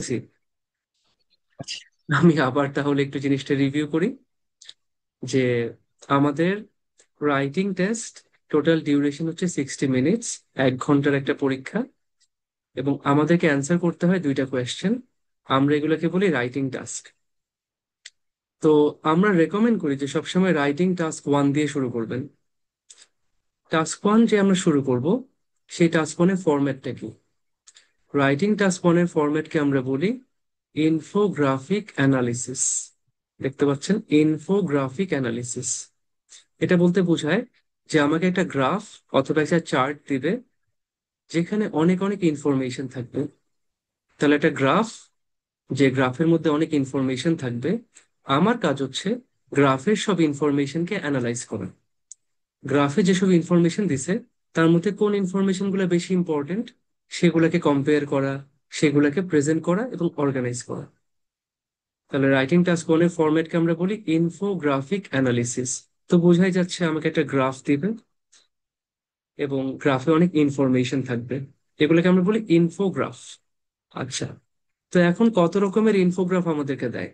জি। আচ্ছা, আমি আবার তাহলে একটু জিনিসটা রিভিউ করি যে আমাদের রাইটিং টেস্ট টোটাল ডিউরেশন হচ্ছে 60 মিনিটস, 1 ঘন্টার একটা পরীক্ষা। এবং আমাদেরকে অ্যান্সার করতে হয় 2টা কোয়েশ্চেন। আমরা এগুলোকে বলি রাইটিং টাস্ক। তো আমরা রেকমেন্ড করি যে সবসময় রাইটিং টাস্ক 1 দিয়ে শুরু করবেন। টাস্ক 1 যে আমরা শুরু করব, সেই টাস্ক 1 এর ফরম্যাটটা কি? রাইটিং টাস্ক 1 এর ফরম্যাটকে আমরা বলি ইনফোগ্রাফিক অ্যানালিসিস। দেখতে পাচ্ছেন, ইনফোগ্রাফিক অ্যানালিসিস। এটা বলতে বোঝায় যে আমাকে একটা গ্রাফ অথবা একটা চার্ট দিবে, যেখানে অনেক অনেক ইনফরমেশন থাকবে। তাহলে একটা গ্রাফ, যে গ্রাফের মধ্যে অনেক ইনফরমেশন থাকবে, আমার কাজ হচ্ছে গ্রাফের সব ইনফরমেশনকে অ্যানালাইজ করা। গ্রাফে যেসব ইনফরমেশন দিছে, তার মধ্যে কোন ইনফরমেশন গুলো বেশি ইম্পর্টেন্ট, সেগুলোকে কম্পেয়ার করা, সেগুলোকে প্রেজেন্ট করা এবং অর্গানাইজ করা। তাহলে রাইটিং টাস্ক 1 এর ফরম্যাটকে আমরা বলি ইনফোগ্রাফিক অ্যানালিসিস। তো বোঝাই যাচ্ছে আমাকে একটা গ্রাফ দিবে এবং গ্রাফে অনেক ইনফরমেশন থাকবে, এগুলোকে আমরা বলি ইনফোগ্রাফ। আচ্ছা, তো এখন কত রকমের ইনফোগ্রাফ আমাদেরকে দেয়?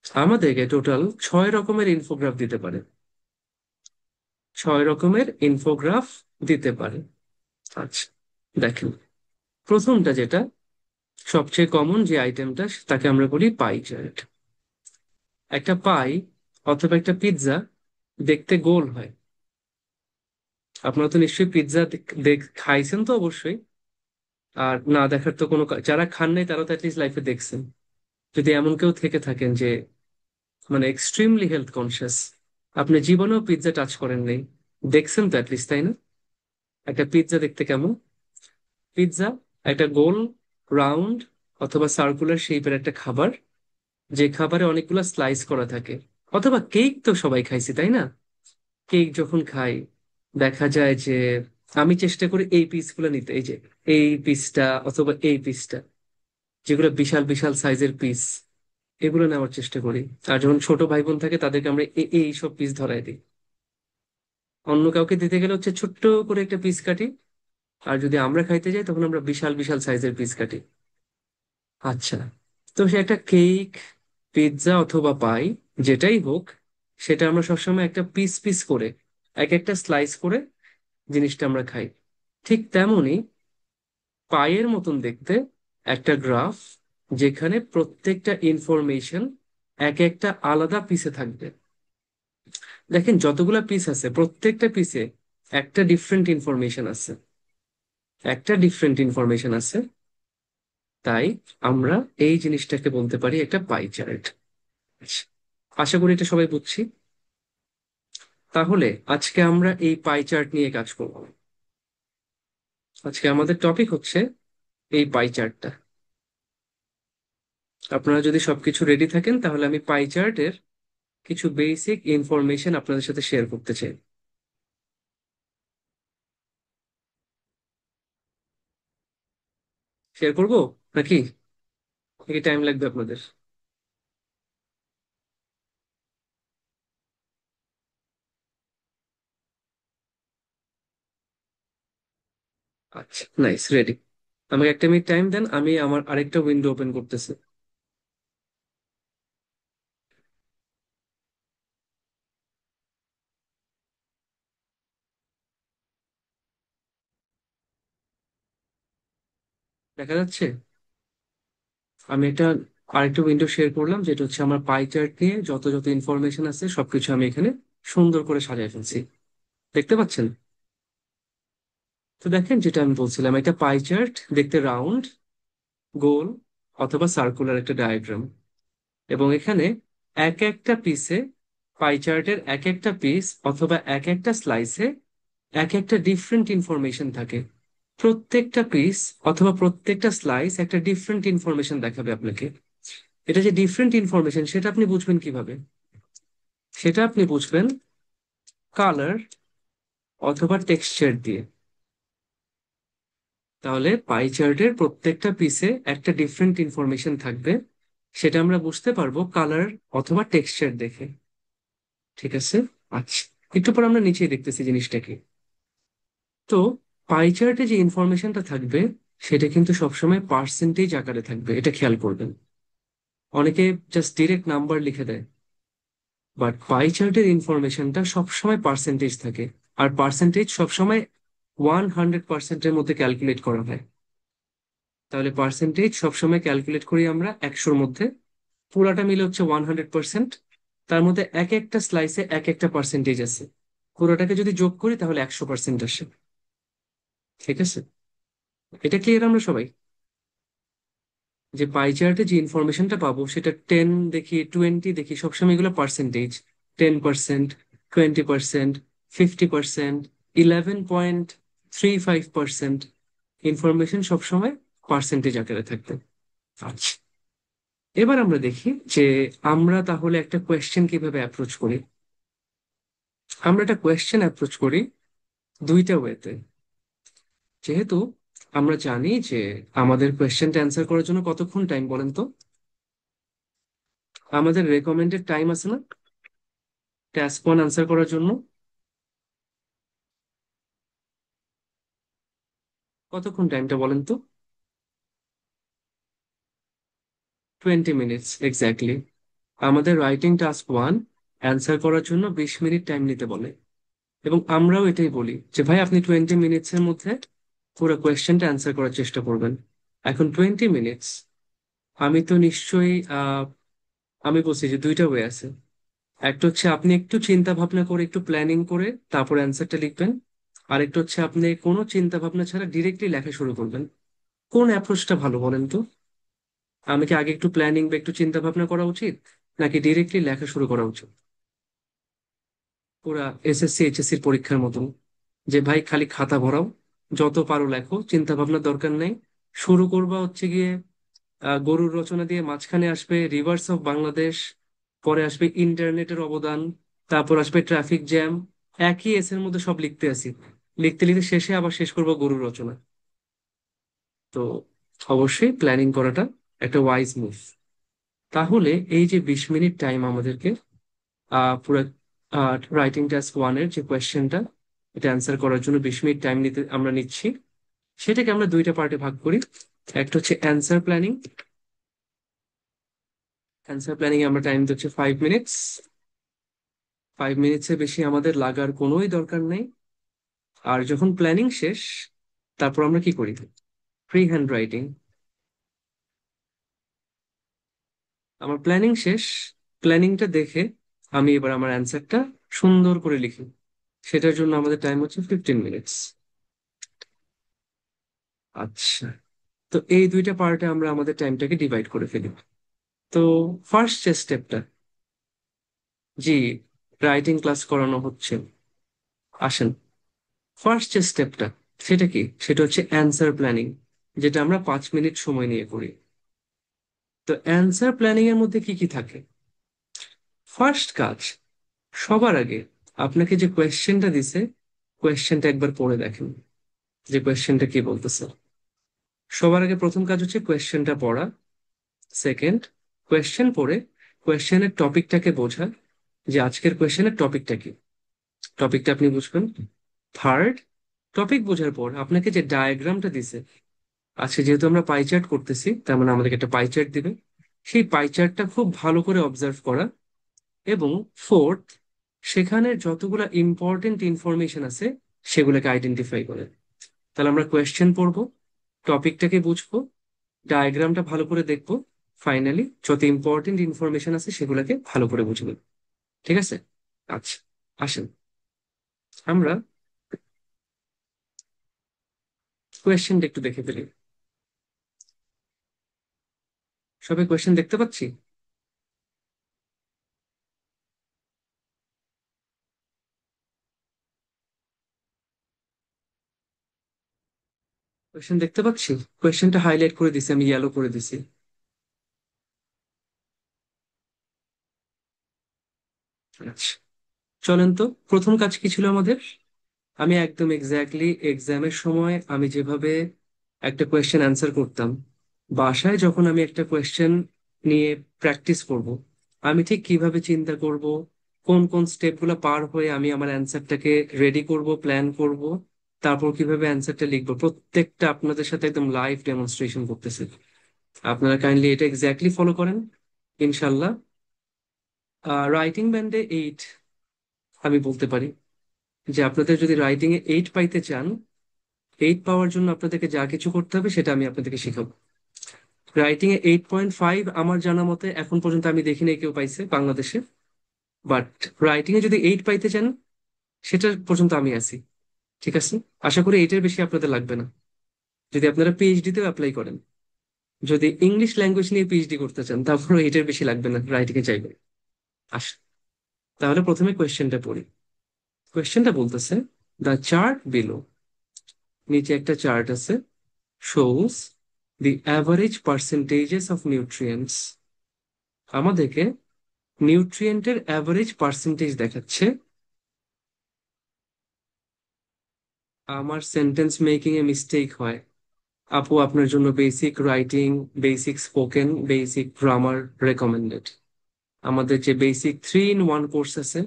আমাদেরকে টোটাল 6 রকমের ইনফোগ্রাফ দিতে পারে। 6 রকমের ইনফোগ্রাফ দিতে পারে। আচ্ছা, দেখেন, প্রথমটা যেটা সবচেয়ে কমন যে আইটেমটা, তাকে আমরা বলি পাই চার্ট। একটা পাই অথবা একটা পিৎজা দেখতে গোল হয়। আপনারা তো নিশ্চয়ই পিৎজা খাইছেন তো অবশ্যই। আর না দেখার তো যারা খান নাই তারা তো অ্যাটলিস্ট লাইফে দেখছেন। যদি এমন কেউ থেকে থাকেন যে মানে এক্সট্রিমলি হেলথ কনসিয়াস, আপনি জীবনেও পিৎজা টাচ করেন নাই, দেখছেন তো অ্যাটলিস্ট, তাই না? একটা পিৎজা দেখতে কেমন? পিৎজা একটা গোল, রাউন্ড অথবা সার্কুলার শেপের একটা খাবার, যে খাবারে অনেকগুলো স্লাইস করা থাকে। অথবা কেক তো সবাই খাইছি, তাই না? কেক যখন খাই, দেখা যায় যে আমি চেষ্টা করি এই পিসগুলো নিতে, এই যে এই পিসটা অথবা এই পিসটা, যেগুলো বিশাল বিশাল সাইজের পিস, এগুলো নেওয়ার চেষ্টা করি। আর যখন ছোট ভাই বোন থাকে তাদেরকে আমরা এই সব পিস ধরাই দিই। অন্য কাউকে দিতে গেলে হচ্ছে ছোট্ট করে একটা পিস কাটি, আর যদি আমরা খাইতে যাই তখন আমরা বিশাল বিশাল সাইজের পিস কাটি। আচ্ছা, তো সে একটা কেক, পিৎজা অথবা পাই, যেটাই হোক, সেটা আমরা সবসময় একটা পিস পিস করে, এক একটা স্লাইস করে জিনিসটা আমরা খাই। ঠিক তেমনি পায়ের মতন দেখতে একটা গ্রাফ, যেখানে প্রত্যেকটা ইনফরমেশন এক একটা আলাদা পিসে থাকবে। দেখেন, যতগুলা পিস আছে প্রত্যেকটা পিসে একটা ডিফারেন্ট ইনফরমেশন আছে, একটা ডিফারেন্ট ইনফরমেশন আছে। তাই আমরা এই জিনিসটাকে বলতে পারি একটা পাই চার্ট। আশা করি এটা সবাই বুঝছি। তাহলে আজকে আমরা এই পাই চার্ট নিয়ে কাজ করব। আজকে আমাদের টপিক হচ্ছে এই পাই চার্টটা। আপনারা যদি সবকিছু রেডি থাকেন তাহলে আমি পাই চার্টের কিছু বেসিক ইনফরমেশন আপনাদের সাথে শেয়ার করতে চাই। শেয়ার করব নাকি? নাকি টাইম লাগবে আপনাদের? আচ্ছা, নাইস, রেডি। আমাকে 1 মিনিট টাইম দেন, আমি আমার আরেকটা উইন্ডো ওপেন করতেছি। দেখা যাচ্ছে? আমি এটা আরেকটা উইন্ডো শেয়ার করলাম, যেটা হচ্ছে আমার পাই চার্ট নিয়ে যত যত ইনফরমেশন আছে সবকিছু আমি এখানে সুন্দর করে সাজিয়ে ফেলছি। দেখতে পাচ্ছেন? তো দেখেন, যেটা আমি বলছিলাম, একটা পাই চার্ট দেখতে রাউন্ড, গোল অথবা সার্কুলার একটা ডায়াগ্রাম। এবং এখানে এক একটা পিসে, পাই চার্টের এক একটা পিস অথবা এক একটা স্লাইসে এক একটা ডিফারেন্ট ইনফরমেশন থাকে। প্রত্যেকটা পিস অথবা প্রত্যেকটা স্লাইস একটা ডিফারেন্ট ইনফরমেশন দেখাবে আপনাকে। এটা যে ডিফারেন্ট ইনফরমেশন, সেটা আপনি বুঝবেন কিভাবে? সেটা আপনি বুঝবেন কালার অথবা টেক্সচার দিয়ে। তাহলে পাই চার্টের প্রত্যেকটা পিসে একটা ডিফারেন্ট ইনফরমেশন থাকবে, সেটা আমরা বুঝতে পারবো কালার অথবা টেক্সচার দেখে। ঠিক আছে? আচ্ছা, একটু পর আমরা নিচে দেখতেছি জিনিসটাকে। তো পাই চার্টে যে ইনফরমেশনটা থাকবে, সেটা কিন্তু সবসময় পার্সেন্টেজ আকারে থাকবে, এটা খেয়াল করবেন। অনেকে জাস্ট ডিরেক্ট নাম্বার লিখে দেয়, বাট পাই চার্টের ইনফরমেশনটা সবসময় পার্সেন্টেজ থাকে। আর পার্সেন্টেজ সবসময় 100%-এর মধ্যে ক্যালকুলেট করা হয়। তাহলে পার্সেন্টেজ সবসময় ক্যালকুলেট করি আমরা 100-র মধ্যে, পুরাটা মিলে হচ্ছে 100%। তার মধ্যে এক একটা স্লাইসে এক একটা পার্সেন্টেজ আছে, পুরোটাকে যদি যোগ করি তাহলে 100% আসে। ঠিক আছে, এটা ক্লিয়ার আমরা সবাই? যে পাই চার্টে যে ইনফরমেশনটা পাবো সেটা 10 দেখি, 20 দেখি, সবসময় এগুলো পার্সেন্টেজ। 10%, 20%, 50%, 11.35%, ইনফরমেশন সবসময় পার্সেন্টেজ আকারে থাকবে। আচ্ছা, এবার আমরা দেখি যে আমরা তাহলে একটা কোয়েশ্চেন কিভাবে অ্যাপ্রোচ করি। আমরা একটা কোয়েশ্চেন অ্যাপ্রোচ করি দুইটা ওয়েতে। যেহেতু আমরা জানি যে আমাদের কোয়েশ্চেনটা অ্যান্সার করার জন্য কতক্ষণ টাইম বলেন তো? আমাদের রেকমেন্ডেড টাইম আছে না টাস্ক ওয়ান আনসার করার জন্য? কতক্ষণ টাইমটা বলেন তো? 20 মিনিটস এক্স্যাক্টলি। আমাদের রাইটিং টাস্ক ওয়ান অ্যান্সার করার জন্য 20 মিনিট টাইম নিতে বলে। এবং আমরাও এটাই বলি যে ভাই আপনি 20 মিনিটস এর মধ্যে পুরো কোয়েশ্চেনটা অ্যান্সার করার চেষ্টা করবেন। এখন 20 মিনিটস, আমি তো নিশ্চয়ই আমি বলছি যে দুইটা ওয়ে আছে। একটা হচ্ছে আপনি একটু চিন্তা ভাবনা করে একটু প্ল্যানিং করে তারপর অ্যান্সারটা লিখবেন। আরেকটা হচ্ছে আপনি কোনো চিন্তা ভাবনা ছাড়া ডিরেক্টলি লেখা শুরু করবেন। কোন অ্যাপ্রোচটা ভালো বলেন তো? আমি কি আগে একটু প্ল্যানিং বা একটু চিন্তা ভাবনা করা উচিত, নাকি ডিরেক্টলি লেখা শুরু করা উচিত? পুরা এসএসসি এইচএসসির পরীক্ষার মতন, যে ভাই খালি খাতা ভরাও, যত পারো লেখো, চিন্তা ভাবনার দরকার নেই। শুরু করবা হচ্ছে গিয়ে গরুর রচনা দিয়ে, মাঝখানে আসবে রিভার্স অফ বাংলাদেশ, পরে আসবে ইন্টারনেটের অবদান, তারপর আসবে ট্রাফিক জ্যাম। একই এসের মধ্যে সব লিখতে আসি, লিখতে লিখতে শেষে আবার শেষ করবো গরুর রচনা। তো অবশ্যই প্ল্যানিং করাটা একটা ওয়াইজ মুভ। তাহলে এই যে 20 মিনিট টাইম আমাদেরকে পুরো রাইটিং টাস্ক ওয়ানের যে কোয়েশ্চেনটা, এটা অ্যান্সার করার জন্য 20 মিনিট টাইম নিতে আমরা নিচ্ছি, সেটাকে আমরা দুইটা পার্টে ভাগ করি। একটা হচ্ছে অ্যান্সার প্ল্যানিং। অ্যান্সার প্ল্যানিং এ আমরা টাইম দিচ্ছি 5 মিনিটস। 5 মিনিটসের বেশি আমাদের লাগার কোনোই দরকার নেই। আর যখন প্ল্যানিং শেষ, তারপর আমরা কি করি? Free hand writing. আমার প্ল্যানিং শেষ, প্ল্যানিংটা দেখে আমি এবার আমার অ্যান্সারটা সুন্দর করে লিখি। সেটার জন্য আমাদের টাইম হচ্ছে 15 মিনিটস। আচ্ছা, তো এই দুইটা পার্টে আমরা আমাদের টাইমটাকে ডিভাইড করে ফেলি। তো ফার্স্ট যে স্টেপটা, জি, রাইটিং ক্লাস করানো হচ্ছে, আসেন। ফার্স্ট যে স্টেপটা সেটা কি? সেটা হচ্ছে অ্যান্সার প্ল্যানিং, যেটা আমরা 5 মিনিট সময় নিয়ে করি। তো অ্যান্সার প্ল্যানিং এর মধ্যে কি কি থাকে? ফার্স্ট কাজ, সবার আগে আপনাকে যে কোয়েশ্চেনটা দিছে, কোয়েশ্চেনটা একবার পড়ে দেখেন যে কোয়েশ্চেনটা কি বলতেছে। সবার আগে প্রথম কাজ হচ্ছে কোয়েশ্চেনটা পড়া। সেকেন্ড, কোয়েশ্চেন পড়ে কোয়েশ্চেনের টপিকটাকে বোঝা, যে আজকের কোয়েশ্চেনের টপিকটা কি, টপিকটা আপনি বুঝবেন। থার্ড, টপিক বোঝার পর আপনাকে যে ডায়াগ্রামটা দিছে, আজকে যেহেতু আমরা পাই চার্ট করতেছি তার মানে আমাদেরকে একটা পাই চার্ট দিবে, সেই পাই চার্টটা খুব ভালো করে অবজার্ভ করা। এবং ফোর্থ, সেখানে যতগুলা ইম্পর্টেন্ট ইনফরমেশন আছে সেগুলোকে আইডেন্টিফাই করে। তাহলে আমরা কোয়েশ্চেন পড়বো, টপিকটাকে বুঝবো, ডায়াগ্রামটা ভালো করে দেখবো, ফাইনালি যত ইম্পর্টেন্ট ইনফরমেশন আছে সেগুলোকে ভালো করে বুঝবো। ঠিক আছে? আচ্ছা, আসেন আমরা কোয়েশ্চেনটা একটু দেখে ফেলি। সবাই কোয়েশ্চেন দেখতে পাচ্ছি? কোয়েশ্চেন দেখতে পাচ্ছি, কোয়েশ্চেনটা হাইলাইট করে দিছি, আমি ইয়েলো করে দিছি। আচ্ছা, চলেন তো, প্রথম কাজ কি ছিল আমাদের? আমি একদম এক্স্যাক্টলি এক্সামের সময় আমি যেভাবে একটা কোয়েশ্চেন অ্যান্সার করতাম, বাসায় যখন আমি একটা কোয়েশ্চেন নিয়ে প্র্যাকটিস করব, আমি ঠিক কিভাবে চিন্তা করব, কোন কোন স্টেপগুলো পার হয়ে আমি আমার অ্যান্সারটাকে রেডি করব, প্ল্যান করব, তারপর কিভাবে অ্যান্সারটা লিখবো, প্রত্যেকটা আপনাদের সাথে একদম লাইভ ডেমনস্ট্রেশন করতেছে। আপনারা কাইন্ডলি এটা এক্স্যাক্টলি ফলো করেন, ইনশাল্লাহ। রাইটিং ব্যান্ডে 8 আমি বলতে পারি যে আপনাদের যদি রাইটিং এ 8 পাইতে চান, 8 পাওয়ার জন্য আপনাদেরকে যা কিছু করতে হবে সেটা আমি আপনাদেরকে শিখাবো। রাইটিং এ 8.5 আমার জানা মতে এখন পর্যন্ত আমি দেখিনি কেউ পাইছে বাংলাদেশে। বাট রাইটিং এ যদি 8 পাইতে চান, সেটা পর্যন্ত আমি আছি। ঠিক আছে, আশা করি এইটার বেশি আপনাদের লাগবে না যদি আপনারা পিএইচডি তেও অ্যাপ্লাই করেন। যদি ইংলিশ ল্যাঙ্গুয়েজ নিয়ে পিএইচডি করতে চান, তারপরে এটার বেশি লাগবে না, রাইটিং এ চাইবে। আস তাহলে প্রথমে কোয়েশ্চেনটা পড়ি। কোয়েশ্চেনটা বলতেছে, দ্য চার্ট বিলো, নিচে একটা চার্ট আছে, shows the average percentages of nutrients. আমাদেরকে নিউট্রিয়েন্টের অ্যাভারেজ পার্সেন্টেজ দেখাচ্ছে। আমার সেন্টেন্স মেকিং এ মিস্টেক হয় আপু, আপনার জন্য basic writing, basic spoken, basic grammar recommended. আমাদের যে বেসিক 3 in 1 কোর্স আছে,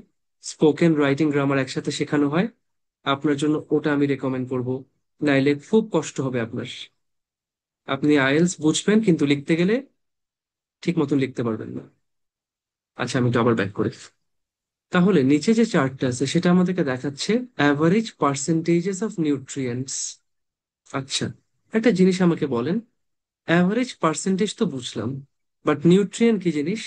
স্পোকেন, রাইটিং, গ্রামার একসাথে শেখানো হয়, আপনার জন্য ওটা আমি রেকমেন্ড করব। নাইলে খুব কষ্ট হবে আপনার। আপনি আইএলস বুঝবেন কিন্তু লিখতে গেলে ঠিক মতন লিখতে পারবেন না। আচ্ছা, আমি একটু আবার ব্যাক করি। তাহলে নিচে যে চার্টটা আছে সেটা আমাদেরকে দেখাচ্ছে অ্যাভারেজ পার্সেন্টেজেস অফ নিউট্রিয়েন্টস। আচ্ছা, একটা জিনিস আমাকে বলেন, অ্যাভারেজ পার্সেন্টেজ তো বুঝলাম, বাট নিউট্রিয়েন্ট কি জিনিস?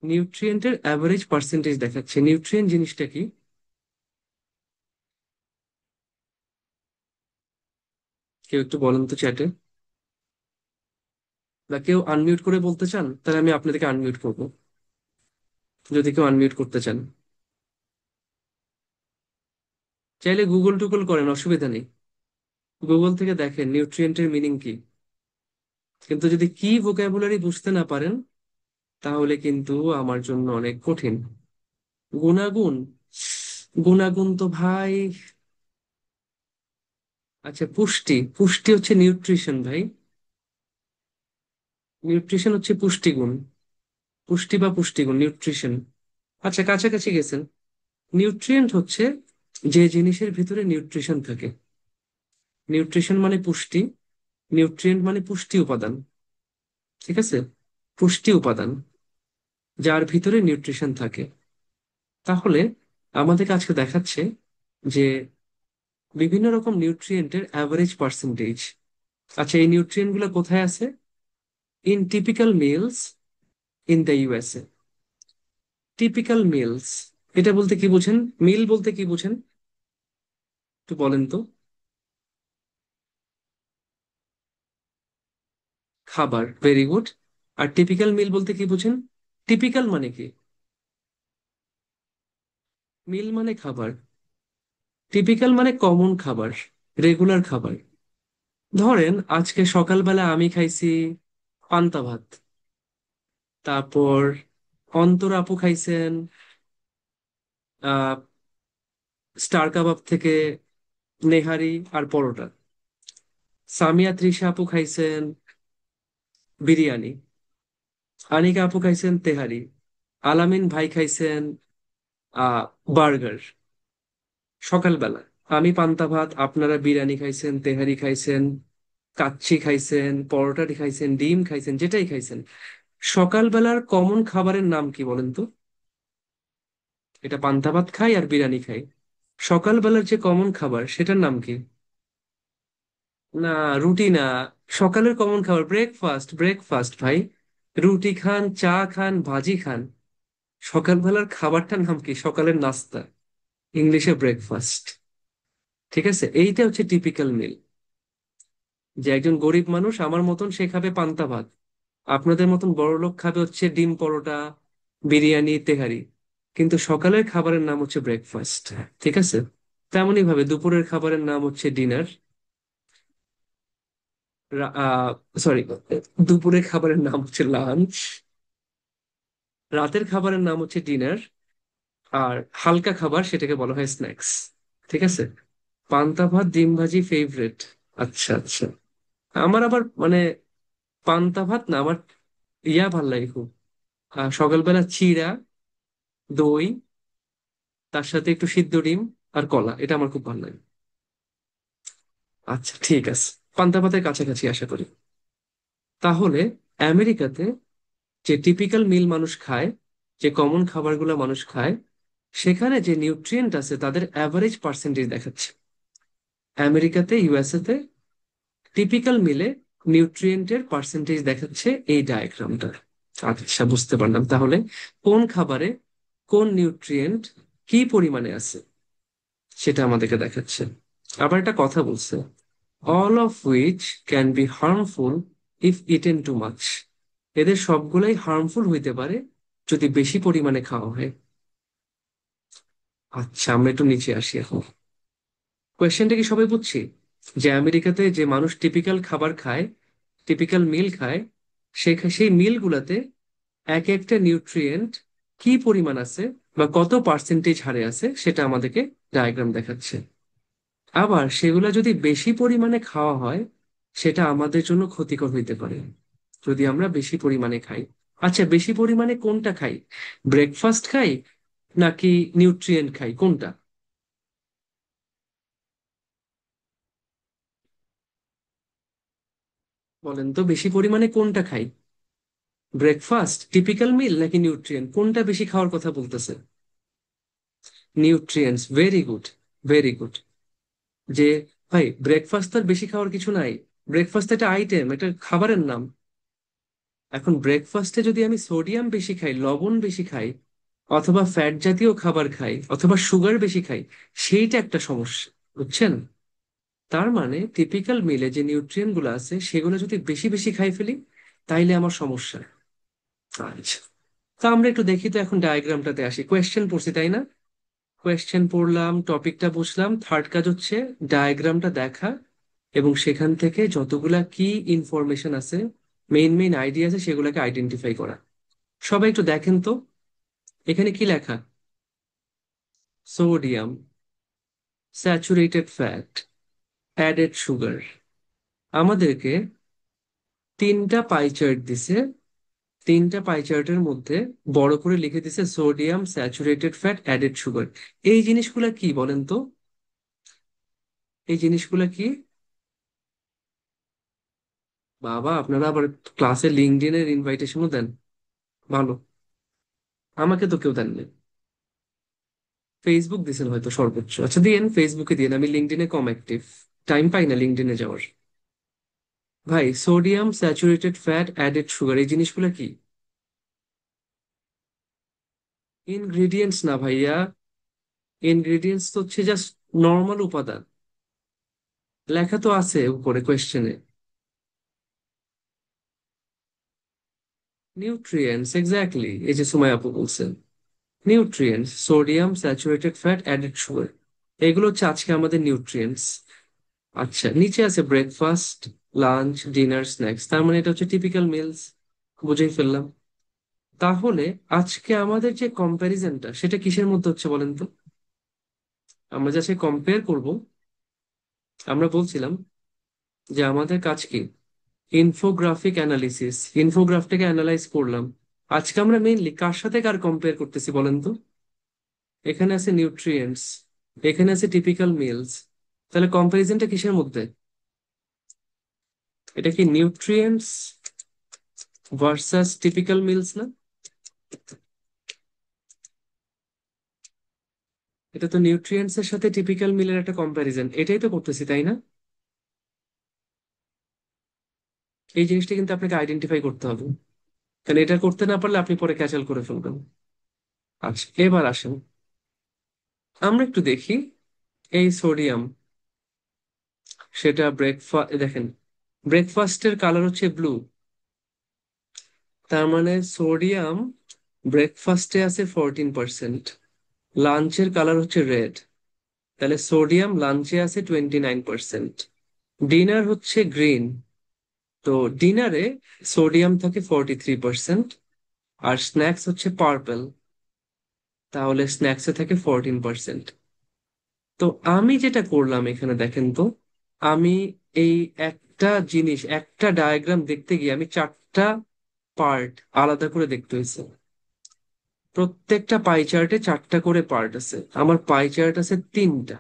নিউট্রিয়েন্টের অ্যাভারেজ পার্সেন্টেজ দেখাচ্ছে, নিউট্রিয়েন্ট জিনিসটা কি? কেউ একটু বলেন তো চ্যাটে। বা কেউ আনমিউট করে বলতে চান, তাহলে আমি আপনাদেরকে আনমিউট করবো, যদি কেউ আনমিউট করতে চান। চাইলে গুগল টুগল করেন, অসুবিধা নেই। গুগল থেকে দেখেন নিউট্রিয়েন্টের মিনিং কি। কিন্তু যদি কি ভোকাবুলারি বুঝতে না পারেন, তাহলে কিন্তু আমার জন্য অনেক কঠিন। গুণাগুণ, গুণাগুণ তো ভাই, আচ্ছা পুষ্টি, পুষ্টি হচ্ছে নিউট্রিশন ভাই। নিউট্রিশন হচ্ছে পুষ্টিগুণ। পুষ্টি বা পুষ্টিগুণ, নিউট্রিশন। আচ্ছা, কাছাকাছি গেছেন। নিউট্রিয়েন্ট হচ্ছে যে জিনিসের ভিতরে নিউট্রিশন থাকে। নিউট্রিশন মানে পুষ্টি, নিউট্রিয়েন্ট মানে পুষ্টি উপাদান। ঠিক আছে, পুষ্টি উপাদান যার ভিতরে নিউট্রিশন থাকে। তাহলে আমাদের আজকে দেখাচ্ছে যে বিভিন্ন রকম নিউট্রিয়েন্টের অ্যাভারেজ পার্সেন্টেজ। আচ্ছা, এই নিউট্রিয়েন্ট গুলো কোথায় আছে? In typical meals in the USA. Typical meals, এটা বলতে কি বুঝেন? মিল বলতে কি বুঝেন একটু বলেন তো। খাবার, ভেরি গুড। আর টিপিক্যাল মিল বলতে কি বুঝেন? টিপিক্যাল মানে কি? মিল মানে খাবার, টিপিক্যাল মানে কমন খাবার, রেগুলার খাবার। ধরেন আজকে সকালবেলা আমি খাইছি পান্তা ভাত, তারপর অন্তর আপু খাইছেন আহ স্টার কাবাব থেকে নেহারি আর পরোটা, সামিয়া তৃষা আপু খাইছেন বিরিয়ানি, আনিকা আপু খাইছেন তেহারি, আলামিন ভাই খাইছেন আহ বার্গার। সকালবেলা আমি পান্তা ভাত, আপনারা বিরিয়ানি খাইছেন, তেহারি খাইছেন, কাচ্চি খাইছেন, পরোটা খাইছেন, ডিম খাইছেন, যেটাই খাইছেন। সকালবেলার কমন খাবারের নাম কি বলেন তো? এটা পান্তা ভাত খাই আর বিরিয়ানি খাই, সকালবেলার যে কমন খাবার সেটার নাম কি? না, রুটি না। সকালের কমন খাবার ব্রেকফাস্ট, ব্রেকফাস্ট ভাই। রুটি খান, চা খান, ভাজি খান, সকালবেলার খাবারটার নাম কি? সকালের নাস্তা, ইংলিশে ব্রেকফাস্ট। ঠিক আছে, এইটা হচ্ছে টিপিক্যাল মিল। যে একজন গরিব মানুষ আমার মতন সে খাবে পান্তা ভাত, আপনাদের মতন বড়লোক খাবে হচ্ছে ডিম পরোটা, বিরিয়ানি, তেহারি। কিন্তু সকালের খাবারের নাম হচ্ছে ব্রেকফাস্ট। ঠিক আছে, তেমনই ভাবে দুপুরের খাবারের নাম হচ্ছে ডিনার। সরি, দুপুরের খাবারের নাম হচ্ছে লাঞ্চ, রাতের খাবারের নাম হচ্ছে ডিনার, আর হালকা খাবার সেটাকে বলা হয় স্ন্যাক্স। ঠিক আছে, পান্তা ভাত ডিম ভাজি ফেভারেট। আচ্ছা আচ্ছা, আমার আবার মানে পান্তা ভাত না, আমার ভাল লাগে খুব। সকালবেলা চিড়া, দই, তার সাথে একটু সিদ্ধ ডিম, আর কলা, এটা আমার খুব ভালো লাগে। আচ্ছা ঠিক আছে, পান্তা ভাতের কাছাকাছি আশা করি। তাহলে আমেরিকাতে যে টিপিক্যাল মিল মানুষ খায়, যে কমন খাবারগুলো মানুষ খায়, সেখানে যে নিউট্রিয়েন্ট আছে তাদের অ্যাভারেজ পার্সেন্টেজ দেখাচ্ছে। আমেরিকাতে, ইউএসএ তে টিপিক্যাল মিলে নিউট্রিয়েন্টের পার্সেন্টেজ দেখাচ্ছে এই ডায়াগ্রামটা। আচ্ছা, বুঝতে পারলাম তাহলে কোন খাবারে কোন নিউট্রিয়েন্ট কি পরিমাণে আছে সেটা আমাদেরকে দেখাচ্ছে। আবার একটা কথা বলছে, all of which can be harmful if eaten too much. এদের সবগুলাই হার্মফুল হইতে পারে যদি বেশি পরিমাণে খাওয়া হয়। আচ্ছা, আমরা একটু নিচে আসি এখন। কোয়েশ্চেনটা কি সবাই বুঝছি? যে আমেরিকাতে যে মানুষ টিপিক্যাল খাবার খায়, টিপিক্যাল মিল খায়, সেই মিলগুলাতে এক একটা নিউট্রিয়েন্ট কি পরিমাণ আছে বা কত পার্সেন্টেজ হারে আছে সেটা আমাদেরকে ডায়াগ্রাম দেখাচ্ছে। আবার সেগুলা যদি বেশি পরিমাণে খাওয়া হয়, সেটা আমাদের জন্য ক্ষতিকর হইতে পারে যদি আমরা বেশি পরিমাণে খাই। আচ্ছা, বেশি পরিমাণে কোনটা খাই? ব্রেকফাস্ট খাই নাকি নিউট্রিয়েন্ট খাই, কোনটা? বলেন তো, বেশি পরিমাণে কোনটা খাই? ব্রেকফাস্ট, টিপিক্যাল মিল নাকি নিউট্রিয়েন্ট, কোনটা বেশি খাওয়ার কথা বলতেছে? Nutrients, very good, very good. যে ভাই, ব্রেকফাস্ট তার বেশি খাওয়ার কিছু নাই। ব্রেকফাস্ট একটা আইটেম, একটা খাবারের নাম। এখন ব্রেকফাস্টে যদি আমি সোডিয়াম বেশি খাই, লবণ বেশি খাই, অথবা ফ্যাট জাতীয় খাবার খাই, অথবা সুগার বেশি খাই, সেইটা একটা সমস্যা, বুঝছেন? তার মানে টিপিক্যাল মিলে যে নিউট্রিয়েন্ট গুলো আছে সেগুলো যদি বেশি বেশি খাই ফেলি, তাইলে আমার সমস্যা। আচ্ছা, তা আমরা একটু দেখি তো এখন ডায়াগ্রামটাতে আসি। কোয়েশ্চেন পড়ছি তাই না? কোয়েশ্চেন পড়লাম, টপিকটা বুঝলাম, থার্ড কাজ হচ্ছে ডায়াগ্রামটা দেখা এবং সেখান থেকে যতগুলা কি ইনফরমেশন আছে, মেইন মেইন আইডিয়া আছে, সেগুলোকে আইডেন্টিফাই করা। সবাই একটু দেখেন তো, এখানে কি লেখা? Sodium, saturated fat, added sugar. আমাদেরকে তিনটা পাই চার্ট দিছে। তিনটা পাই চার্টের মধ্যে বড় করে লিখে দিছে sodium, saturated fat, added sugar. এই জিনিসগুলা কি বলেন তো? এই জিনিসগুলা কি? বাবা, আপনারা আবার ক্লাসে লিঙ্কডইনের ইনভাইটেশনও দেন, ভালো। আমাকে তো কেউ দেননি। ফেসবুক দিছেন হয়তো সর্বোচ্চ, আচ্ছা দিয়েন, ফেসবুকে দিয়েন, আমি লিঙ্কডইনে কম অ্যাক্টিভ, টাইম পাই না লিঙ্কডইনে যাওয়ার। ভাই, sodium, saturated fat, added sugar, এই জিনিসগুলো কি? ইনগ্রিডিয়েন্টস না ভাইয়া। ইনগ্রিডিয়েন্টস তো হচ্ছে জাস্ট নর্মাল উপাদান। লেখা তো আছে উপরে কোয়েশ্চেনে। নিউট্রিয়েন্টস, এক্স্যাক্টলি, এই যে সুমাই আপু বলছেন। Nutrients, sodium, saturated fat, added sugar, এগুলো হচ্ছে আজকে আমাদের নিউট্রিয়েন্টস। আচ্ছা, নিচে আছে ব্রেকফাস্ট, লাঞ্চ, ডিনার, স্ন্যাক্স, তার মানে এটা হচ্ছে টিপিক্যাল মিলস। বুঝেই ফেললাম। তাহলে আজকে আমাদের যে কম্প্যারিজনটা সেটা কিসের মধ্যে হচ্ছে বলেন তো? আমরা যাচ্ছে কম্পেয়ার করব, আমরা বলছিলাম যে আমাদের কাজ কি? ইনফোগ্রাফিক অ্যানালিসিস, ইনফোগ্রাফটাকে অ্যানালাইজ করলাম। আজকে আমরা মেইনলি কার সাথে কার কম্পেয়ার করতেছি বলেন তো? এখানে আছে নিউট্রিয়েন্টস, এখানে আছে টিপিক্যাল মিলস। তাহলে কম্পারিজনটা কিসের মধ্যে? এটা কি নিউট্রিয়েন্টস ভার্সাস টিপিক্যাল মিলস না? এটা তো নিউট্রিয়েন্টস এর সাথে টিপিক্যাল মিলের একটা কম্প্যারিজন, এটাই তো করতেছি তাই না? এই জিনিসটা কিন্তু আপনাকে আইডেন্টিফাই করতে হবে, কারণ এটা করতে না পারলে আপনি পরে ক্যাচাল করে ফেলবেন। আচ্ছা, এবার আসেন, আমরা একটু দেখি। এই সোডিয়াম, সেটা ব্রেকফাস্ট, দেখেন ব্রেকফাস্টের কালার হচ্ছে ব্লু, তার মানে সোডিয়াম ব্রেকফাস্টে আছে 14%। লাঞ্চের কালার হচ্ছে রেড, তাহলে সোডিয়াম লাঞ্চে আছে 29%। ডিনার হচ্ছে গ্রিন, তো ডিনারে সোডিয়াম থাকে 43%। আর স্ন্যাক্স হচ্ছে পার্পল, তাহলে স্ন্যাক্সে থাকে 14%। তো আমি যেটা করলাম এখানে দেখেন তো, আমি এই একটা জিনিস, একটা ডায়াগ্রাম দেখতে গিয়ে আমি চারটা পার্ট আলাদা করে দেখতে হয়েছে। প্রত্যেকটা পাই চার্টে চারটা করে পার্ট আছে, আমার পাই চার্ট আছে তিনটা।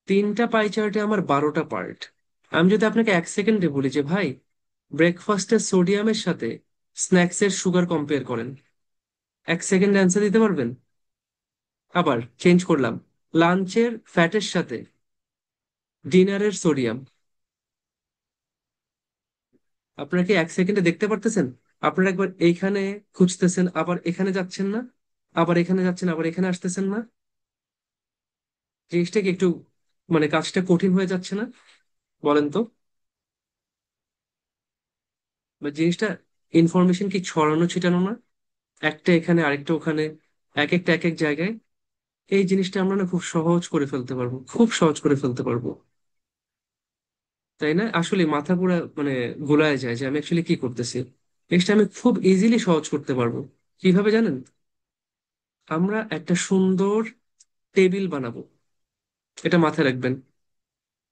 তিনটা পাই চার্টে আমার 12টা পার্ট। আমি যদি আপনাকে 1 সেকেন্ডে বলি যে ভাই, ব্রেকফাস্টের সোডিয়ামের সাথে স্ন্যাক্সের সুগার কম্পেয়ার করেন, 1 সেকেন্ডে অ্যান্সার দিতে পারবেন? আবার চেঞ্জ করলাম, লাঞ্চের ফ্যাটের সাথে ডিনারের সোডিয়াম। আপনারা কি 1 সেকেন্ডে দেখতে পারতেছেন? আপনারা একবার এইখানে খুঁজতেছেন, আবার এখানে যাচ্ছেন না, আবার এখানে যাচ্ছেন, আবার এখানে আসতেছেন না? জিনিসটা কি একটু মানে কাজটা কঠিন হয়ে যাচ্ছে না? বলেন তো। বা জিনিসটা ইনফরমেশন কি ছড়ানো ছিটানো না? একটা এখানে আরেকটা ওখানে, এক একটা এক এক জায়গায়। এই জিনিসটা আমরা না খুব সহজ করে ফেলতে পারবো, খুব সহজ করে ফেলতে পারবো। তাই না? আসলে মাথা পুরা মানে গোলায় যায় যে আমি অ্যাকচুয়ালি কি করতেছি। জিনিসটা আমি খুব ইজিলি সহজ করতে পারবো। কিভাবে জানেন? আমরা একটা সুন্দর টেবিল বানাবো, এটা মাথায় রাখবেন।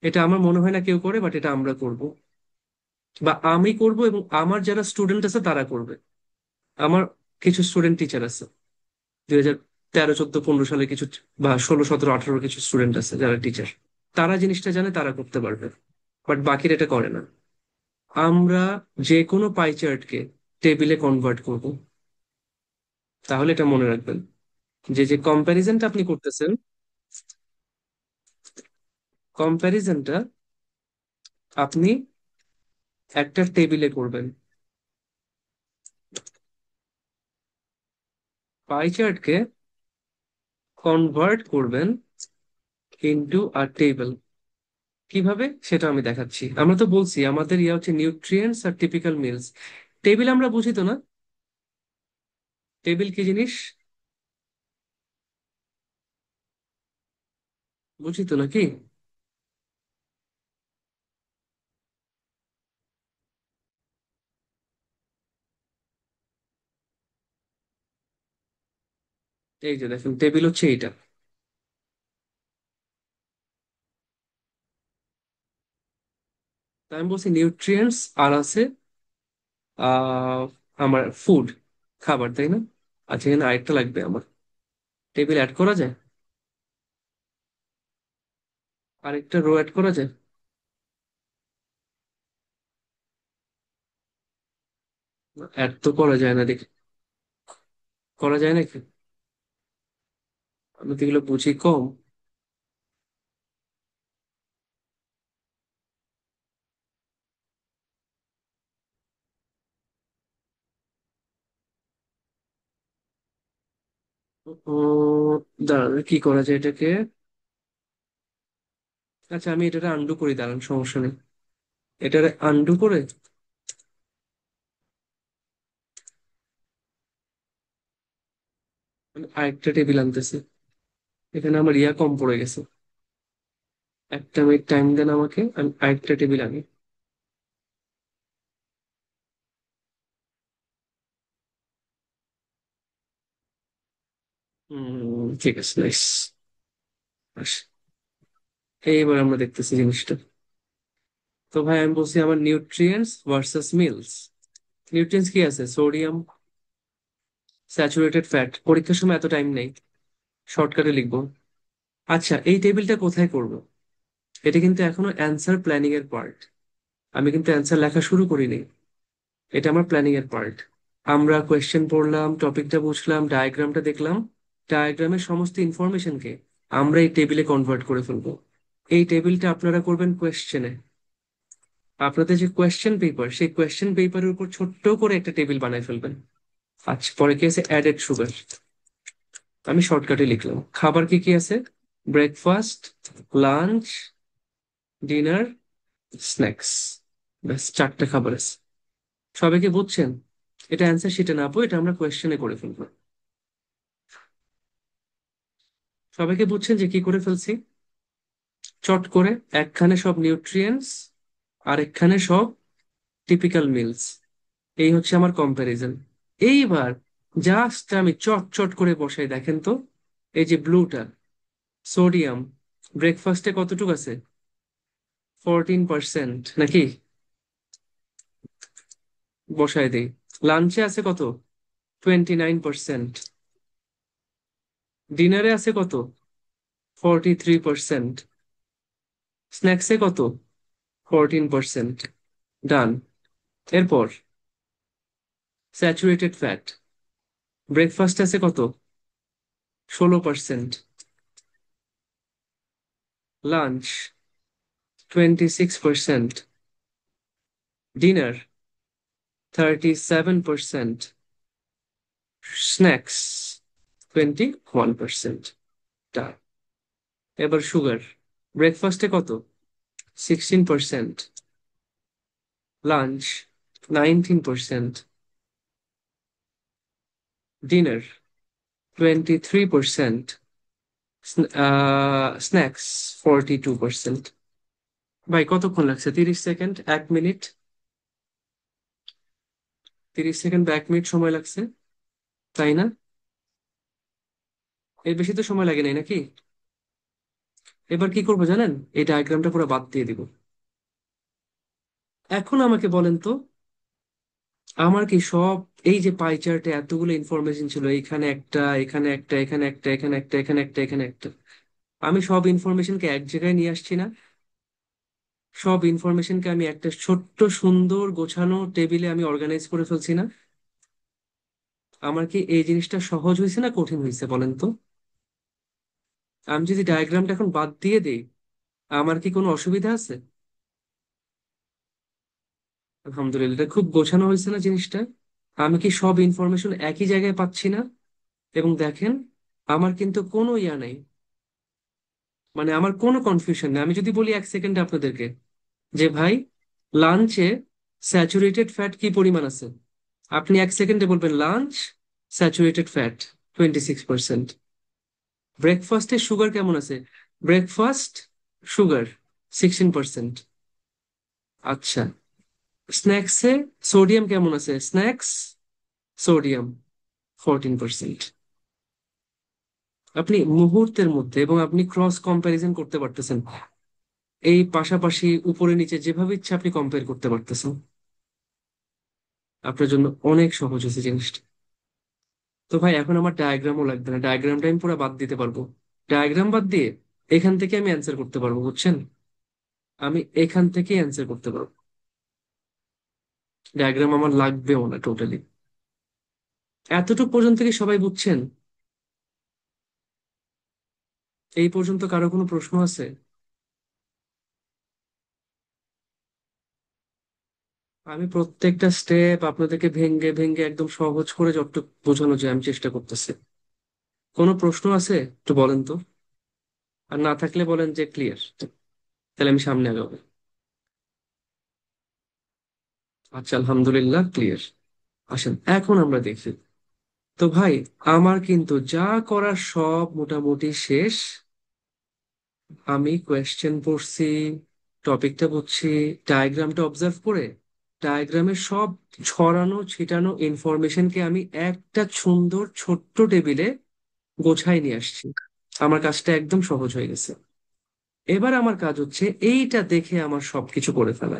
এটা আমার মনে হয় না কেউ করে, বাট এটা আমরা করব, বা আমি করব, এবং আমার যারা স্টুডেন্ট আছে তারা করবে। আমার কিছু স্টুডেন্ট টিচার আছে, 2013 14 15 সালে কিছু, বা 16 17 18 কিছু স্টুডেন্ট আছে যারা টিচার। তারা জিনিসটা জানে, তারা করতে পারবে, বাট বাকিরা এটা করে না। আমরা যে কোনো পাই চার্টকে টেবিলে কনভার্ট করব। তাহলে এটা মনে রাখবেন, যে যে কম্প্যারিজনটা আপনি করতেছেন, কম্প্যারিজনটা আপনি একটা টেবিলে করবেন। পাই চার্টকে কনভার্ট করবেন ইনটু আ টেবিল। কিভাবে সেটা আমি দেখাচ্ছি। আমরা তো বলছি আমাদের ইয়া হচ্ছে নিউট্রিয়েন্টস আর টিপিক্যাল মিলস। টেবিল আমরা বুঝি তো না? টেবিল কি জিনিস বুঝি তো নাকি? এই যে দেখেন, টেবিল হচ্ছে এইটা। তাই আমি বলছি নিউট্রিয়েন্টস আর আছে আহ আমার ফুড, খাবার, তাই না? আচ্ছা, এখানে আরেকটা লাগবে আমার। টেবিল অ্যাড করা যায়? আরেকটা রো অ্যাড করা যায়? অ্যাড তো করা যায় না দেখি। করা যায় নাকি? আমি তো এগুলো বুঝি কম। দাঁড়ান, কি করা যায় এটাকে? আচ্ছা, আমি এটাকে আন্ডু করি, দাঁড়ান, সমস্যা নেই। এটারে আন্ডু করে আমি আরেকটা টেবিল আনতেছি। এখানে আমার ইয়া কম পড়ে গেছে। 1 মিনিট টাইম দেন আমাকে, আমি আরেকটা টেবিল আনি। ঠিক আছে, নাইস। এইবার আমরা দেখতেছি জিনিসটা। তো ভাই আমি বলছি আমার নিউট্রিয়েন্টস ভার্সেস মিলস। নিউট্রিয়েন্টস কি আছে? Sodium, saturated fat. পরীক্ষার সময় এত টাইম নেই, শর্টকাটে লিখবো। আচ্ছা, এই টেবিলটা কোথায় করব? এটা কিন্তু এখনো অ্যান্সার প্ল্যানিং এর পার্ট। আমি কিন্তু অ্যান্সার লেখা শুরু করিনি। এটা আমার প্ল্যানিং এর পার্ট। আমরা কোয়েশ্চেন পড়লাম, টপিকটা বুঝলাম, ডায়াগ্রামটা দেখলাম, ডায়াগ্রামের সমস্ত ইনফরমেশনকে আমরা এই টেবিলে কনভার্ট করে ফেলবো। এই টেবিলটা আপনারা করবেন কোয়েশ্চেনে। আপনাদের যে কোয়েশ্চেন পেপার, সেই কোয়েশ্চেন পেপারের উপর ছোট্ট করে একটা টেবিল বানায় ফেলবেন। আচ্ছা, পরে কি আছে? Added sugar. আমি শর্টকাটে লিখলাম। খাবার কি কি আছে? Breakfast, lunch, dinner, snacks. ব্যাস, চারটে খাবার আছে। সবাইকে বুঝছেন? এটা অ্যান্সার শিটে না আপু, এটা আমরা কোয়েশ্চেনে করে ফেলবো। সবাইকে বুঝছেন যে কি করে ফেলছি? চট করে একখানে সব নিউট্রিয়েন্টস, আর একখানে সব টিপিক্যাল মিলস। এই হচ্ছে আমার কম্প্যারিজন। এইবার জাস্ট আমি চট চট করে বসাই, দেখেন তো। এই যে ব্লুটা, সোডিয়াম, ব্রেকফাস্টে কতটুকু আছে? 14% নাকি? বসাই দেই। লাঞ্চে আছে কত? 29%। ডিনারে আছে কত? 43%। স্ন্যাক্সে কত? 14%। ডান। এরপর স্যাচুরেটেড ফ্যাট। ব্রেকফাস্ট আছে কত? 16%। লাঞ্চ 26%। ডিনার 37%। স্ন্যাক্স 21%। ডান। এবার সুগার। ব্রেকফাস্টে কত? 16%। লাঞ্চ 19%। ডিনার 23%। স্ন্যাক্স 42%। ভাই কতক্ষণ লাগছে? 30 সেকেন্ড, 1 মিনিট? 30 সেকেন্ড বা 1 মিনিট সময় লাগছে, তাই না? এর বেশি তো সময় লাগে নাই নাকি? এবার কি করবো জানেন? এই ডায়াগ্রামটা পুরো বাদ দিয়ে দিব। এখন আমাকে বলেন তো, আমার কি সব, এই যে পাই চার্টে এতগুলো ইনফরমেশন ছিল, এখানে একটা, এখানে একটা, এখানে একটা, এখানে একটা, এখানে একটা, এখানে একটা, আমি সব ইনফরমেশনকে এক জায়গায় নিয়ে আসছি না? সব ইনফরমেশনকে আমি একটা ছোট্ট সুন্দর গোছানো টেবিলে আমি অর্গানাইজ করে ফেলছি না? আমার কি এই জিনিসটা সহজ হয়েছে না কঠিন হয়েছে বলেন তো? আমি যদি ডায়াগ্রামটা এখন বাদ দিয়ে দিই, আমার কি কোনো অসুবিধা আছে? আলহামদুলিল্লাহ, এটা খুব গোছানো হয়েছে না জিনিসটা? আমি কি সব ইনফরমেশন একই জায়গায় পাচ্ছি না? এবং দেখেন, আমার কিন্তু কোনো ইয়া নেই, মানে আমার কোনো কনফিউশন নেই। আমি যদি বলি 1 সেকেন্ডে আপনাদেরকে যে ভাই, লাঞ্চে স্যাচুরেটেড ফ্যাট কি পরিমাণ আছে, আপনি 1 সেকেন্ডে বলবেন লাঞ্চ স্যাচুরেটেড ফ্যাট 26%। ব্রেকফাস্টে সুগার কেমন আছে? Breakfast sugar 16%। আচ্ছা, স্ন্যাক্সে সোডিয়াম কেমন আছে? Snacks sodium 14%। আপনি মুহূর্তের মধ্যে, এবং আপনি ক্রস কম্প্যারিজন করতে পারতেছেন, এই পাশাপাশি উপরে নিচে যেভাবে ইচ্ছা আপনি কম্পেয়ার করতে পারতেছেন। আপনার জন্য অনেক সহজ হয়েছে জিনিসটা। তো ভাই এখন আমার ডায়াগ্রামও লাগবে না, ডায়াগ্রামটা আমি পুরো বাদ দিতে পারবো। ডায়াগ্রাম বাদ দিয়ে এখান থেকে আমি অ্যান্সার করতে পারবো, বুঝছেন? আমি এখান থেকে অ্যান্সার করতে পারবো। ডায়াগ্রাম আমার লাগবেও না টোটালি। এতটুকু পর্যন্ত কি সবাই বুঝছেন? এই পর্যন্ত কারো কোনো প্রশ্ন আছে? আমি প্রত্যেকটা স্টেপ আপনাদেরকে ভেঙ্গে ভেঙ্গে একদম সহজ করে যতটুকু বোঝানো যায় আমি চেষ্টা করতেছি। কোনো প্রশ্ন আছে একটু বলেন তো। আর না থাকলে বলেন যে ক্লিয়ার, তাহলে আমি সামনে আগাবো। আচ্ছা, আলহামদুলিল্লাহ ক্লিয়ার। আসেন এখন আমরা দেখি। তো ভাই, আমার কিন্তু যা করার সব মোটামুটি শেষ। আমি কোয়েশ্চেন পড়ছি, টপিকটা বুঝছি, ডায়াগ্রামটা অবজার্ভ করে ডায়াগ্রামের সব ছড়ানো ছিটানো ইনফরমেশনকে আমি একটা সুন্দর ছোট্ট টেবিলে গোছায় নিয়ে আসছি। আমার কাজটা একদম সহজ হয়ে গেছে। এবার আমার কাজ হচ্ছে এইটা দেখে আমার সবকিছু করে ফেলা।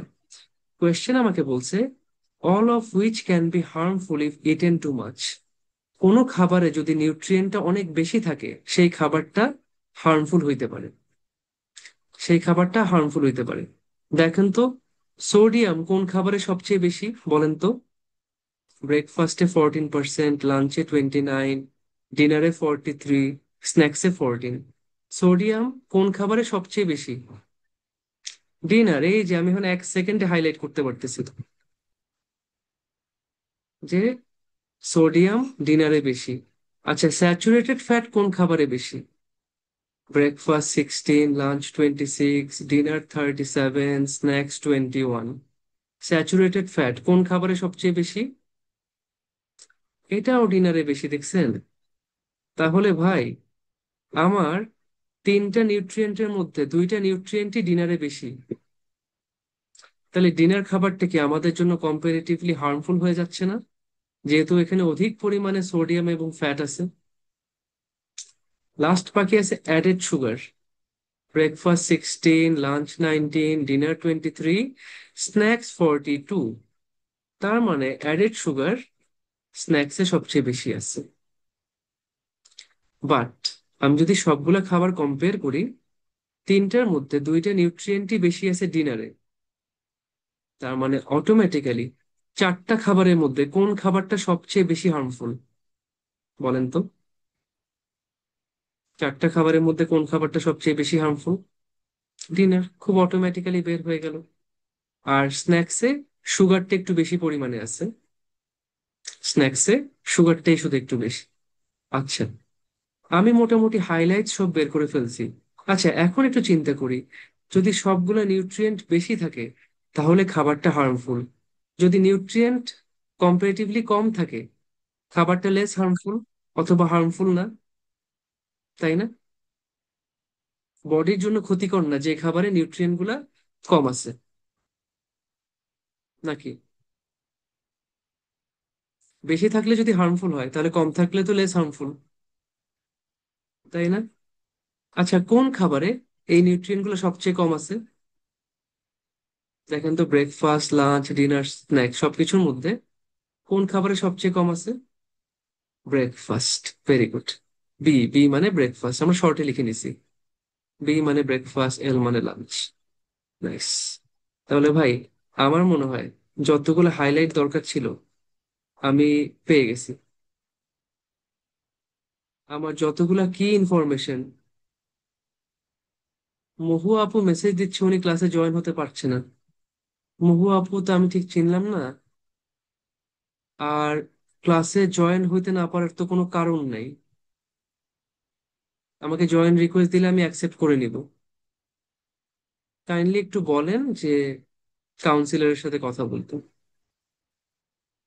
কোয়েশ্চেন আমাকে বলছে, all of which can be harmful if eaten too much. কোনো খাবারে যদি নিউট্রিয়েন্টটা অনেক বেশি থাকে, সেই খাবারটা হার্মফুল হইতে পারে। সেই খাবারটা হার্মফুল হইতে পারে। দেখেন তো, সোডিয়াম কোন খাবারে সবচেয়ে বেশি বলেন তো? ব্রেকফাস্টে 14%, লাঞ্চে 29, ডিনারে 43, স্ন্যাক্সে 14। সোডিয়াম কোন খাবারে সবচেয়ে বেশি? ডিনার। এই যে আমি এখন 1 সেকেন্ডে হাইলাইট করতে পারতেছি তো, যে সোডিয়াম ডিনারে বেশি। আচ্ছা, স্যাচুরেটেড ফ্যাট কোন খাবারে বেশি? Breakfast 16, lunch 26, dinner 37, snacks 21। Saturated fat কোন খাবারে সবচেয়ে বেশি? এটাও ডিনারে বেশি, দেখছেন? তাহলে ভাই, আমার তিনটা নিউট্রিয়েন্টের মধ্যে দুইটা নিউট্রিয়েন্টই ডিনারে বেশি। তাহলে ডিনার খাবারটা কি আমাদের জন্য কম্পারেটিভলি হার্মফুল হয়ে যাচ্ছে না, যেহেতু এখানে অধিক পরিমাণে সোডিয়াম এবং ফ্যাট আছে? লাস্ট বাকি আছে added sugar. Breakfast 16, lunch 19, dinner 23, snacks 42। তার মানে অ্যাডেড সুগার স্ন্যাক্সে সবচেয়ে বেশি আছে। বাট আমি যদি সবগুলা খাবার কম্পেয়ার করি, তিনটার মধ্যে দুইটা নিউট্রিয়েন্টই বেশি আছে ডিনারে। তার মানে অটোমেটিক্যালি চারটা খাবারের মধ্যে কোন খাবারটা সবচেয়ে বেশি হার্মফুল বলেন তো? চারটা খাবারের মধ্যে কোন খাবারটা সবচেয়ে বেশি হার্মফুল? ডিনার। খুব অটোমেটিক্যালি বের হয়ে গেল। আর স্ন্যাক্সে সুগারটা একটু বেশি পরিমাণে আছে। স্ন্যাক্সে সুগারটাই শুধু একটু বেশি। আচ্ছা, আমি মোটামুটি হাইলাইট সব বের করে ফেলছি। আচ্ছা, এখন একটু চিন্তা করি, যদি সবগুলো নিউট্রিয়েন্ট বেশি থাকে তাহলে খাবারটা হার্মফুল। যদি নিউট্রিয়েন্ট কম্পারেটিভলি কম থাকে, খাবারটা লেস হার্মফুল অথবা হার্মফুল না, তাই না? বডির জন্য ক্ষতিকর না যে খাবারে নিউট্রিয়েন্ট গুলা কম আছে, নাকি? বেশি থাকলে যদি হার্মফুল হয় তাহলে কম থাকলে তো লেস হার্মফুল, তাই না? আচ্ছা, কোন খাবারে এই নিউট্রিয়েন্ট গুলো সবচেয়ে কম আছে? দেখেন তো, ব্রেকফাস্ট, লাঞ্চ, ডিনার, স্ন্যাক্স সবকিছুর মধ্যে কোন খাবারে সবচেয়ে কম আছে? Breakfast. Very good. B, B মানে ব্রেকফাস্ট, আমরা শর্টে লিখে নিছি। বি মানে ব্রেকফাস্ট, এল মানে লাঞ্চ। নাইস। তাহলে ভাই, আমার মনে হয় যতগুলো হাইলাইট দরকার ছিল আমি পেয়ে গেছি। আমার যতগুলা কি ইনফরমেশন। মহু আপু মেসেজ দিচ্ছে উনি ক্লাসে জয়েন হতে পারছে না। মহু আপু তো আমি ঠিক চিনলাম না। আর ক্লাসে জয়েন হইতে না পারার তো কোনো কারণ নাই। আমাকে জয়েন রিকোয়েস্ট দিলে আমি অ্যাকসেপ্ট করে নিব। কাইন্ডলি একটু বলেন যে কাউন্সিলরের সাথে কথা বলতে,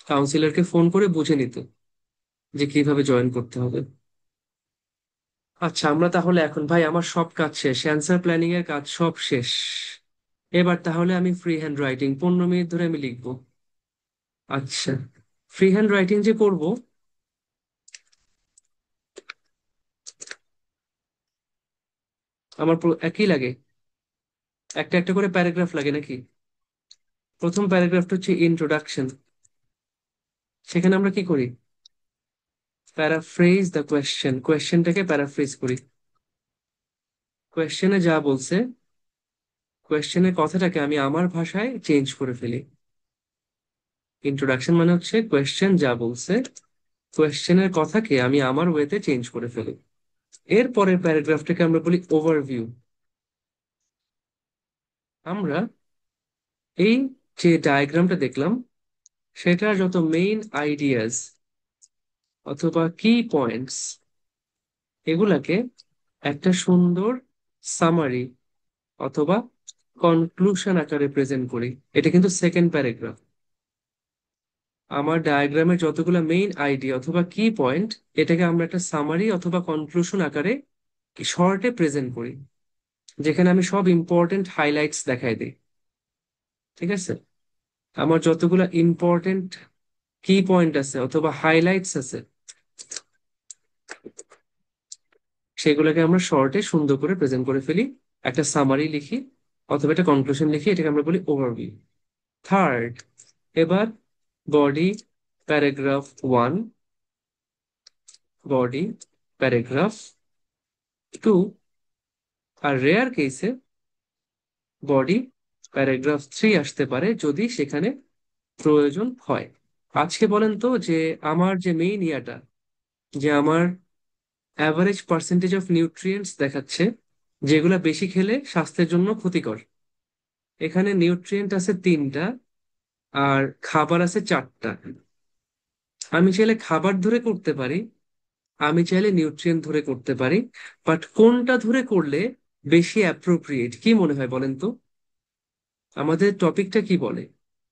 কাউন্সিলরকে ফোন করে বুঝে নিতে যে কিভাবে জয়েন করতে হবে। আচ্ছা, আমরা তাহলে এখন, ভাই আমার সব কাজ শেষ, অ্যান্সার প্ল্যানিং এর কাজ সব শেষ। এবার তাহলে আমি ফ্রি হ্যান্ড রাইটিং 15 মিনিট ধরে আমি লিখবো। আচ্ছা, ফ্রি হ্যান্ড রাইটিং যে করব, আমার একই লাগে, একটা একটা করে প্যারাগ্রাফ লাগে নাকি? প্রথম প্যারাগ্রাফটা হচ্ছে ইন্ট্রোডাকশন। সেখানে আমরা কি করি? প্যারাফ্রেজ দ্য কোয়েশ্চেন, কোয়েশ্চেনটাকে প্যারাফ্রেজ করি। কোয়েশ্চেনে যা বলছে, কোয়েশ্চেনের কথাটাকে আমি আমার ভাষায় চেঞ্জ করে ফেলি। ইন্ট্রোডাকশন মানে হচ্ছে কোয়েশ্চেন যা বলছে, কোয়েশ্চেনের কথাকে আমি আমার ওয়েতে চেঞ্জ করে ফেলি। এর পরের প্যারাগ্রাফটাকে আমরা বলি ওভারভিউ। আমরা এই যে ডায়াগ্রামটা দেখলাম, সেটার যত মেইন আইডিয়াস অথবা কি পয়েন্টস, এগুলাকে একটা সুন্দর সামারি অথবা কনক্লুশন আকারে প্রেজেন্ট করি। এটা কিন্তু সেকেন্ড প্যারাগ্রাফ। আমার ডায়াগ্রামের যতগুলো মেইন আইডিয়া অথবা কি পয়েন্ট, এটাকে আমরা একটা সামারি অথবা কনক্লুশন আকারে শর্টে প্রেজেন্ট করি, যেখানে আমি সব ইম্পর্টেন্ট হাইলাইটস দেখাই দিই। ঠিক আছে? আমার যতগুলো ইম্পর্টেন্ট কি পয়েন্ট আছে অথবা হাইলাইটস আছে, সেগুলোকে আমরা শর্টে সুন্দর করে প্রেজেন্ট করে ফেলি, একটা সামারি লিখি অথবা একটা কনক্লুশন লিখি, এটাকে আমরা বলি ওভারভিউ। থার্ড, এবার বডি প্যারাগ্রাফ 1, বডি প্যারাগ্রাফ 2, আর রেয়ার কেসে বডি প্যারাগ্রাফ 3 আসতে পারে যদি সেখানে প্রয়োজন হয়। আজকে বলেন তো যে আমার যে মেইন ইয়াটা, যে আমার অ্যাভারেজ পার্সেন্টেজ অফ নিউট্রিয়েন্টস দেখাচ্ছে যেগুলা বেশি খেলে স্বাস্থ্যের জন্য ক্ষতিকর। এখানে নিউট্রিয়েন্ট আছে 3টা আর খাবার আছে 4টা। আমি চাইলে খাবার ধরে করতে পারি, আমি চাইলে নিউট্রিয়েন্ট ধরে করতে পারি, বাট কোনটা ধরে করলে বেশি অ্যাপ্রোপ্রিয়েট কি মনে হয় বলেন তো? আমাদের টপিকটা কি বলে?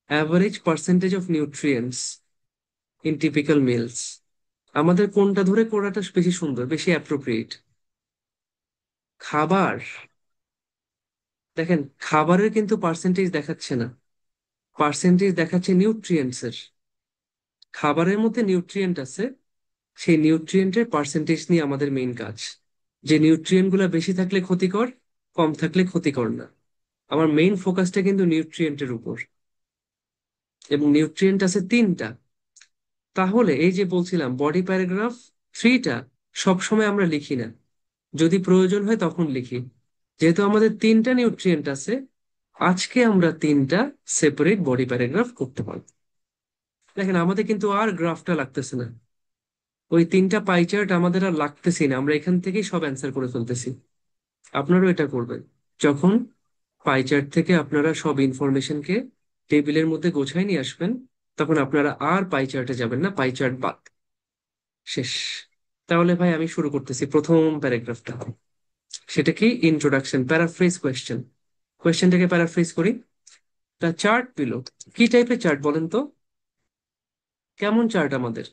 Average percentage of nutrients in typical meals. আমাদের কোনটা ধরে করাটা বেশি সুন্দর, বেশি অ্যাপ্রোপ্রিয়েট? খাবার। দেখেন, খাবারের কিন্তু পার্সেন্টেজ দেখাচ্ছে না, পার্সেন্টেজ দেখাচ্ছে নিউট্রিয়েন্টস এর। খাবারের মধ্যে নিউট্রিয়েন্ট আছে, সেই নিউট্রিয়েন্টের পার্সেন্টেজ নিয়ে আমাদের মেইন কাজ, যে নিউট্রিয়েন্ট গুলা বেশি থাকলে ক্ষতিকর, কম থাকলে ক্ষতিকর না। আমার মেইন ফোকাসটা কিন্তু নিউট্রিয়েন্টের উপর, এবং নিউট্রিয়েন্ট আছে 3টা। তাহলে এই যে বলছিলাম বডি প্যারাগ্রাফ 3টা সবসময় আমরা লিখি না, যদি প্রয়োজন হয় তখন লিখি। যেহেতু আমাদের তিনটা নিউট্রিয়েন্ট আছে, আজকে আমরা তিনটা সেপারেট বডি প্যারাগ্রাফ করতে পারবো। দেখেন আমাদের কিন্তু আর গ্রাফটা লাগতেছে না, ওই তিনটা পাই চার্ট আমাদের আর লাগতেছি না, আমরা এখান থেকেই সব অ্যান্সার করে ফেলতেছি। আপনারাও এটা করবেন। যখন পাই চার্ট থেকে আপনারা সব ইনফরমেশনকে টেবিলের মধ্যে গোছায় নিয়ে আসবেন, তখন আপনারা আর পাই চার্টে যাবেন না, পাই চার্ট বাদ। শেষ। তাহলে ভাই আমি শুরু করতেছি প্রথম প্যারাগ্রাফটা। সেটা কি? Introduction, paraphrase question. কোয়েশ্চেনটাকে প্যারাফ্রেজ করি। The chart below. কি টাইপের চার্ট বলেন তো? কেমন চার্ট আমাদের?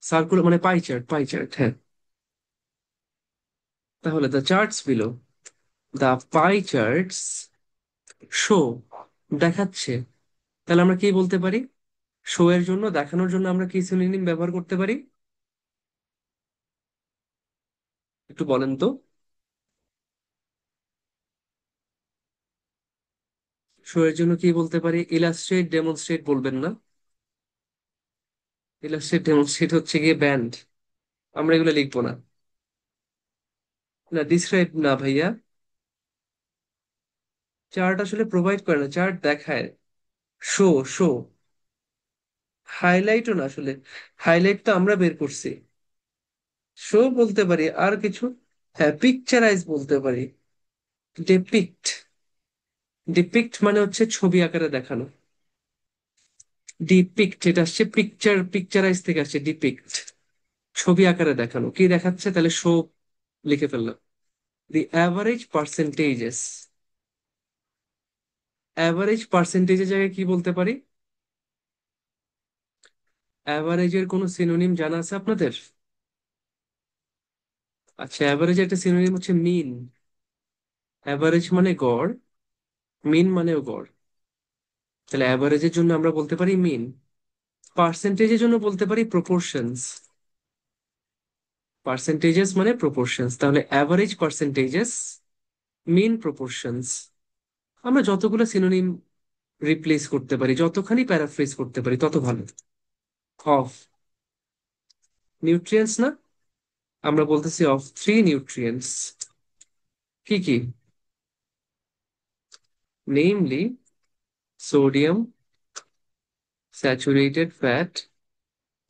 সার্কুলার মানে পাই চার্ট, পাই চার্ট, হ্যাঁ। তাহলে the charts below, the pi charts show, দেখাচ্ছে। তাহলে আমরা কি বলতে পারি? শো এর জন্য, দেখানোর জন্য আমরা কি সিনোনিম ব্যবহার করতে পারি? একটু বলেন তো। শো এর জন্য কি বলতে পারি? ইলাস্ট্রেট, ডেমনস্ট্রেট বলবেন না? ইলাস্ট্রেট, ডেমনস্ট্রেট হচ্ছে গিয়ে ব্যান্ড, আমরা এগুলো লিখবো না। না, ডিসক্রাইব না ভাইয়া। চার্ট আসলে প্রোভাইড করে না, চার্ট দেখায়। Show, show. হাইলাইটও না আসলে, হাইলাইট তো আমরা বের করছি। শো বলতে পারি, আর কিছু? হ্যাঁ, পিকচারাইজ বলতে পারি। ডিপিক্ট। ডিপিক্ট মানে হচ্ছে ছবি আকারে দেখানো। ডিপিক্ট এটা আসছে পিকচার, পিকচারাইজ থেকে আসছে ডিপিক্ট। ছবি আকারে দেখানো, কি দেখাচ্ছে তাহলে? শো লিখে ফেললাম। দি অ্যাভারেজ পার্সেন্টেজেস। অ্যাভারেজ পার্সেন্টেজের জায়গায় কি বলতে পারি? অ্যাভারেজের কোনো সিনোনিম জানা আছে আপনাদের? আচ্ছা, অ্যাভারেজ একটা সিনোনিম হচ্ছে মিন। অ্যাভারেজ মানে গড়, মিন মানেও গড়। তাহলে অ্যাভারেজের জন্য আমরা বলতে পারি মিন। পার্সেন্টেজের জন্য বলতে পারি প্রপোর্শনস। পার্সেন্টেজেস মানে প্রপোর্শনস, তাহলে অ্যাভারেজ পার্সেন্টেজেস, মিন প্রপোর্শনস। আমরা যতগুলো সিনোনিম রিপ্লেস করতে পারি, যতখানি প্যারাফ্রেজ করতে পারি তত ভালো। অফ নিউট্রিয়েন্টস না, আমরা বলতেছি অফ থ্রি নিউট্রিয়েন্টস। কি কি? Namely sodium, saturated fat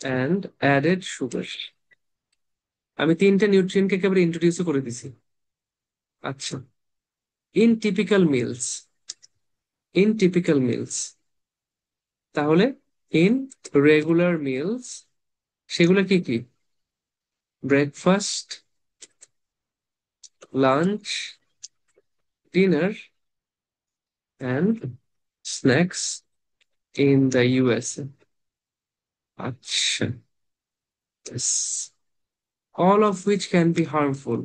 and added sugar. আমি তিনটা নিউট্রিয়েন্টকে একেবারে ইন্ট্রোডিউসও করে দিছি। আচ্ছা, in typical meals, in typical meals, তাহলে ইন রেগুলার মিলস, সেগুলো কি কি? Breakfast, lunch, dinner and snacks in the USA. আচ্ছা, yes. All of which can be harmful,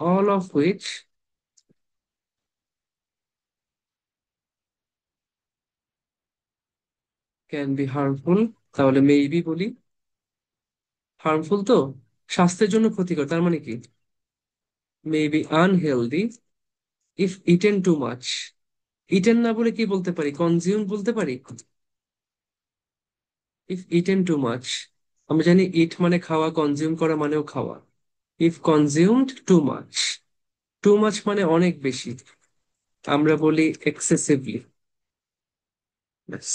all of which can be harmful, তাহলে মেবি বলি। Harmful তো, স্বাস্থ্যের জন্য ক্ষতিকর, তার মানে কি? Maybe unhealthy if eaten too much. Eaten না বলে কি বলতে পারি? কনজিউম বলতে পারি। ইফ ইটেন টু মাচ, আমরা জানি ইট মানে খাওয়া, কনজিউম করা মানেও খাওয়া। If consumed too much, too much মানে অনেক বেশি, আমরা বলি এক্সেসিভলি। ব্যাস,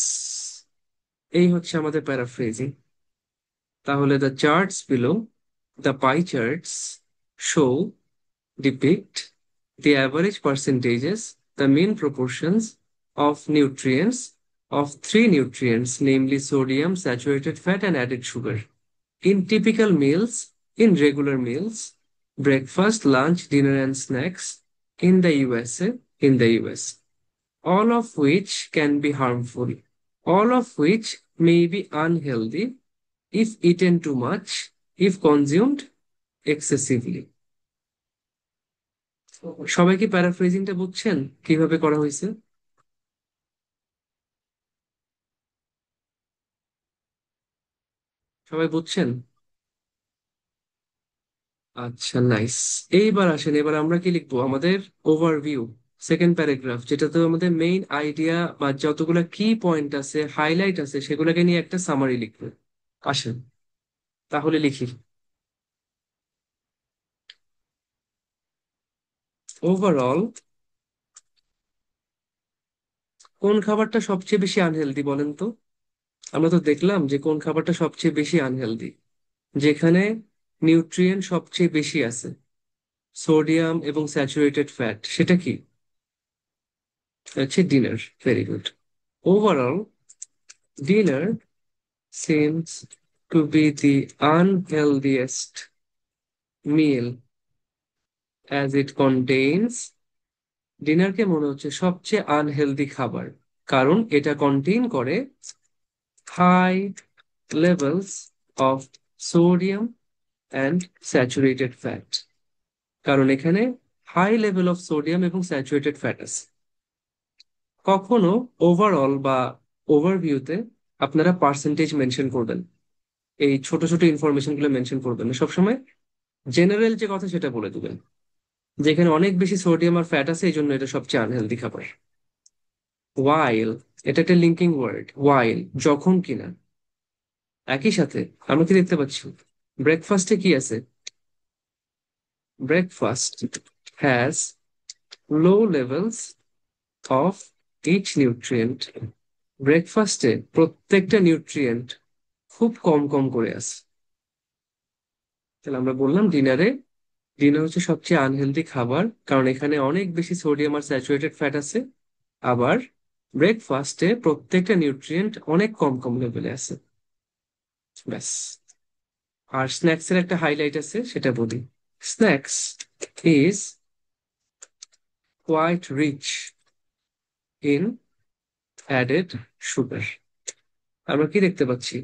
এই হচ্ছে আমাদের প্যারাফ্রেজিং। তাহলে the charts below, the pie charts show, depict the average percentages, the mean proportions of nutrients, of three nutrients, namely sodium, saturated fat, and added sugar, in typical meals, in regular meals, breakfast, lunch, dinner, and snacks in the USA, in the US, all of which can be harmful, all of which may be unhealthy if eaten too much, if consumed excessively. সবাই কি প্যারাফ্রেজিংটা বুঝছেন কিভাবে করা হয়েছে? সবাই বুঝছেন? আচ্ছা, nice. এইবার আসেন, এবার আমরা কি লিখবো? আমাদের ওভারভিউ, সেকেন্ড প্যারাগ্রাফ, যেটা তো আমাদের মেইন আইডিয়া বা যতগুলা কি পয়েন্ট আছে, হাইলাইট আছে, সেগুলোকে নিয়ে একটা সামারি লিখবে। আসেন তাহলে লিখি। ওভারঅল, কোন খাবারটা সবচেয়ে বেশি আনহেলদি বলেন তো? আমরা তো দেখলাম যে কোন খাবারটা সবচেয়ে বেশি আনহেলদি, যেখানে নিউট্রিয়েন্ট সবচেয়ে বেশি আছে, সোডিয়াম এবং স্যাচুরেটেড ফ্যাট, সেটা কি? হচ্ছে dinner. Very good. Overall, dinner seems to be the unhealthiest meal as it contains, ডিনারকে মনে হচ্ছে সবচেয়ে আনহেলদি খাবার কারণ এটা কন্টেইন করে high levels of sodium and saturated fat. কারণ এখানে হাই লেভেল অফ সোডিয়াম এবং স্যাচুরেটেড ফ্যাট আছে। কখনো ওভারঅল বা ওভারভিউতে আপনারা পার্সেন্টেজ মেনশন করবেন, এই ছোট ছোট ইনফরমেশন গুলো মেনশন করবেন না, সবসময় জেনারেল যে কথা সেটা বলে দিবেন, যেখানে অনেক বেশি সোডিয়াম আর ফ্যাট আছে এই জন্য এটা সবচেয়ে আনহেলদি খাবার। ওয়াইল, এটা একটা লিঙ্কিং ওয়ার্ড। ওয়াইল যখন কিনা, একই সাথে আমরা কি দেখতে পাচ্ছি, ব্রেকফাস্টে কি আছে? Breakfast has low levels of each nutrient. ব্রেকফাস্টে প্রত্যেকটা নিউট্রিয়েন্ট খুব কম কম করে আছে। তাহলে আমরা বললাম ডিনারে, ডিনার হচ্ছে সবচেয়ে আনহেলদি খাবার কারণ এখানে অনেক বেশি সোডিয়াম আর স্যাচুরেটেড ফ্যাট আছে। আবার ব্রেকফাস্টে প্রত্যেকটা নিউট্রিয়েন্ট অনেক কম কম লেভেলে আছে। ব্যাস। আর স্ন্যাক্স এর একটা হাইলাইট আছে, সেটা বলি। Snacks is quite rich in added sugar. আমরা কি দেখতে পাচ্ছি?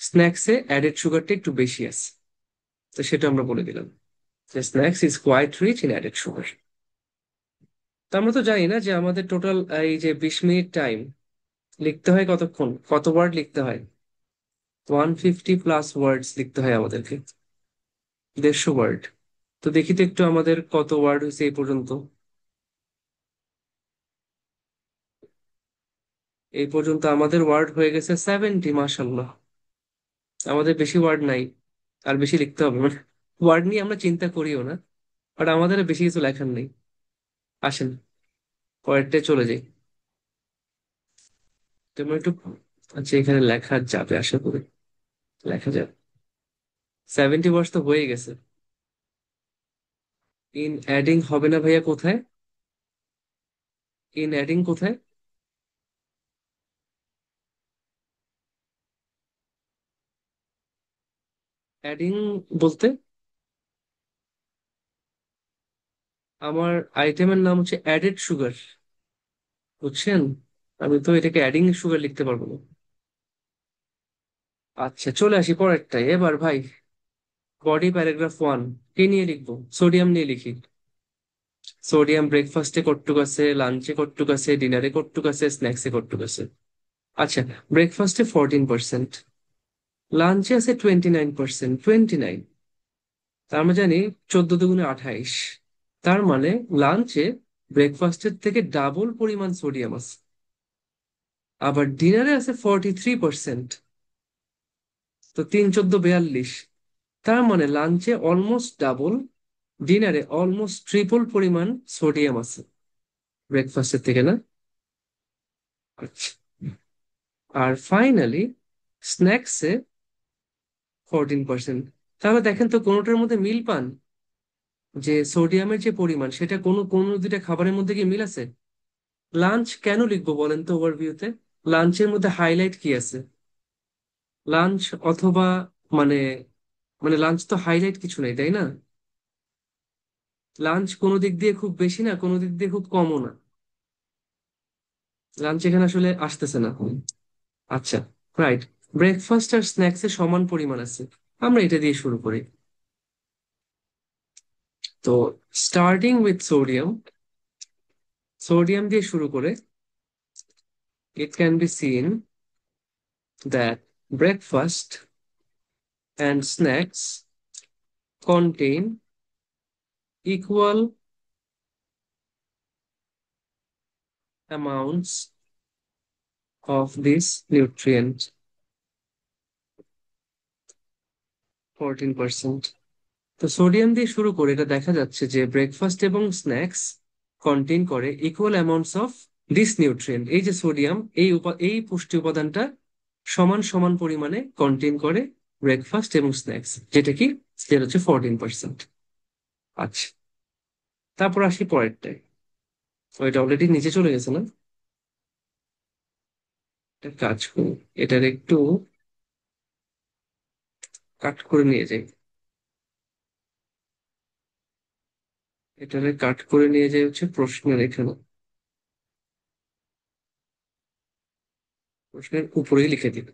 স্ন্যাক্সে অ্যাডেড সুগারটা একটু বেশি আছে, তো সেটা আমরা বলে দিলাম যে snacks is quite rich in added sugar. তো আমরা তো জানি না যে আমাদের টোটাল এই যে 20 মিনিট টাইম লিখতে হয় কতক্ষণ, কত ওয়ার্ড লিখতে হয়? 150+ ওয়ার্ডস লিখতে হয় আমাদেরকে, 150 ওয়ার্ড। তো দেখি তো একটু আমাদের কত ওয়ার্ড হয়েছে এই পর্যন্ত। এই পর্যন্ত আমাদের ওয়ার্ড হয়ে গেছে 70, মাশাল্লাহ। আমাদের বেশি ওয়ার্ড নাই, আর বেশি লিখতে হবে না। ওয়ার্ড নিয়ে আমরা চিন্তা করিও না, বাট আমাদের বেশি কিছু লেখার নেই। আসেন পরেরটা চলে যাই। তোমরা একটু, আচ্ছা এখানে লেখা যাবে আশা করি, লেখা যাবে। 70 ওয়ার্ডস তো হয়ে গেছে। ইন অ্যাডিং হবে না ভাইয়া, কোথায়? ইন অ্যাডিং কোথায়? অ্যাডিং বলতে আমার আইটেমের নাম হচ্ছে অ্যাডেড সুগার, বুঝছেন? আমি তো এটাকে অ্যাডিং সুগার লিখতে পারবো না। আচ্ছা চলে আসি পরেরটাই এবার ভাই। বডি প্যারাগ্রাফ 1 কি নিয়ে লিখবো? সোডিয়াম নিয়ে লিখি। সোডিয়াম ব্রেকফাস্টে কতটুক আছে, লাঞ্চে কতটুক আছে, ডিনারে কতটুক আছে, স্ন্যাক্সে কতটুক আছে? আচ্ছা, ব্রেকফাস্টে 14%, লাঞ্চে আছে 29%। 29, তার আমরা জানি 14 × 2 = 28। তার মানে লাঞ্চে ব্রেকফাস্টের থেকে ডাবল পরিমাণ সোডিয়াম আছে। আবার ডিনারে আছে 43%, তো 3×14 = 42। তার মানে লাঞ্চে অলমোস্ট ডাবল, ডিনারে অলমোস্ট ট্রিপল পরিমাণ সোডিয়াম আছে ব্রেকফাস্টের থেকে, না? আচ্ছা। আর ফাইনালি স্ন্যাক্সে 14%। তাহলে দেখেন তো কোনোটার মধ্যে মিল পান, যে সোডিয়ামের যে পরিমাণ সেটা কোনো কোনো দুইটা খাবারের মধ্যে কি মিল আছে? লাঞ্চ কেন লিখবো বলেন তো ওভারভিউতে? লাঞ্চের মধ্যে হাইলাইট কি আছে? লাঞ্চ অথবা মানে, মানে লাঞ্চ তো হাইলাইট কিছু নেই, তাই না? লাঞ্চ কোনো দিক দিয়ে খুব বেশি না, কোনো দিক দিয়ে খুব কমও না। লাঞ্চ এখানে আসলে আসতেছে না। আচ্ছা, রাইট। ব্রেকফাস্ট আর স্ন্যাক্স এর সমান পরিমাণ আছে, আমরা এটা দিয়ে শুরু করি। তো স্টার্টিং উইথ সোডিয়াম, সোডিয়াম দিয়ে শুরু করে, it can be seen that breakfast and snacks contain equal amounts of this nutrient, 14%। তো সোডিয়াম দিয়ে শুরু করে এটা দেখা যাচ্ছে যে ব্রেকফাস্ট এবং স্ন্যাক্স কন্টেইন করে equal amounts of this nutrient. এই যে সোডিয়াম, এই পুষ্টি উপাদানটা সমান সমান পরিমাণে কন্টেইন করে ব্রেকফাস্ট এবং স্ন্যাক্স, যেটা হচ্ছে 14%। আচ্ছা, তারপর আসি পরেরটায়। ওইটা অলরেডি নিচে চলে গেছে না? একটা কাজ করি, এটার একটু কাট করে নিয়ে যাই। এটারে কাট করে নিয়ে যাই হচ্ছে প্রশ্নের এখানে, প্রশ্নের উপরেই লিখে দিই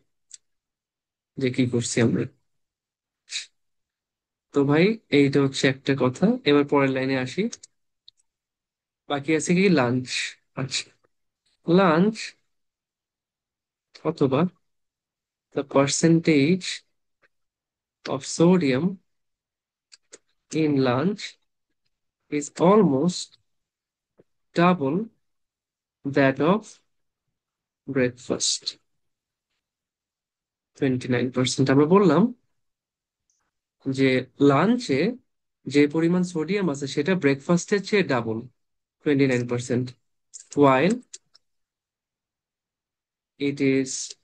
যে কি করছি আমরা। তো ভাই, এইটা হচ্ছে একটা কথা। এবার পরের লাইনে আসি। বাকি আছে কি লাঞ্চ। আচ্ছা, লাঞ্চ অথবা the percentage of sodium in lunch is almost double that of breakfast, 29%। আমরা বললাম যে লাঞ্চে যে পরিমাণ সোডিয়াম আছে সেটা ব্রেকফাস্টের চেয়ে double, 29%, while it is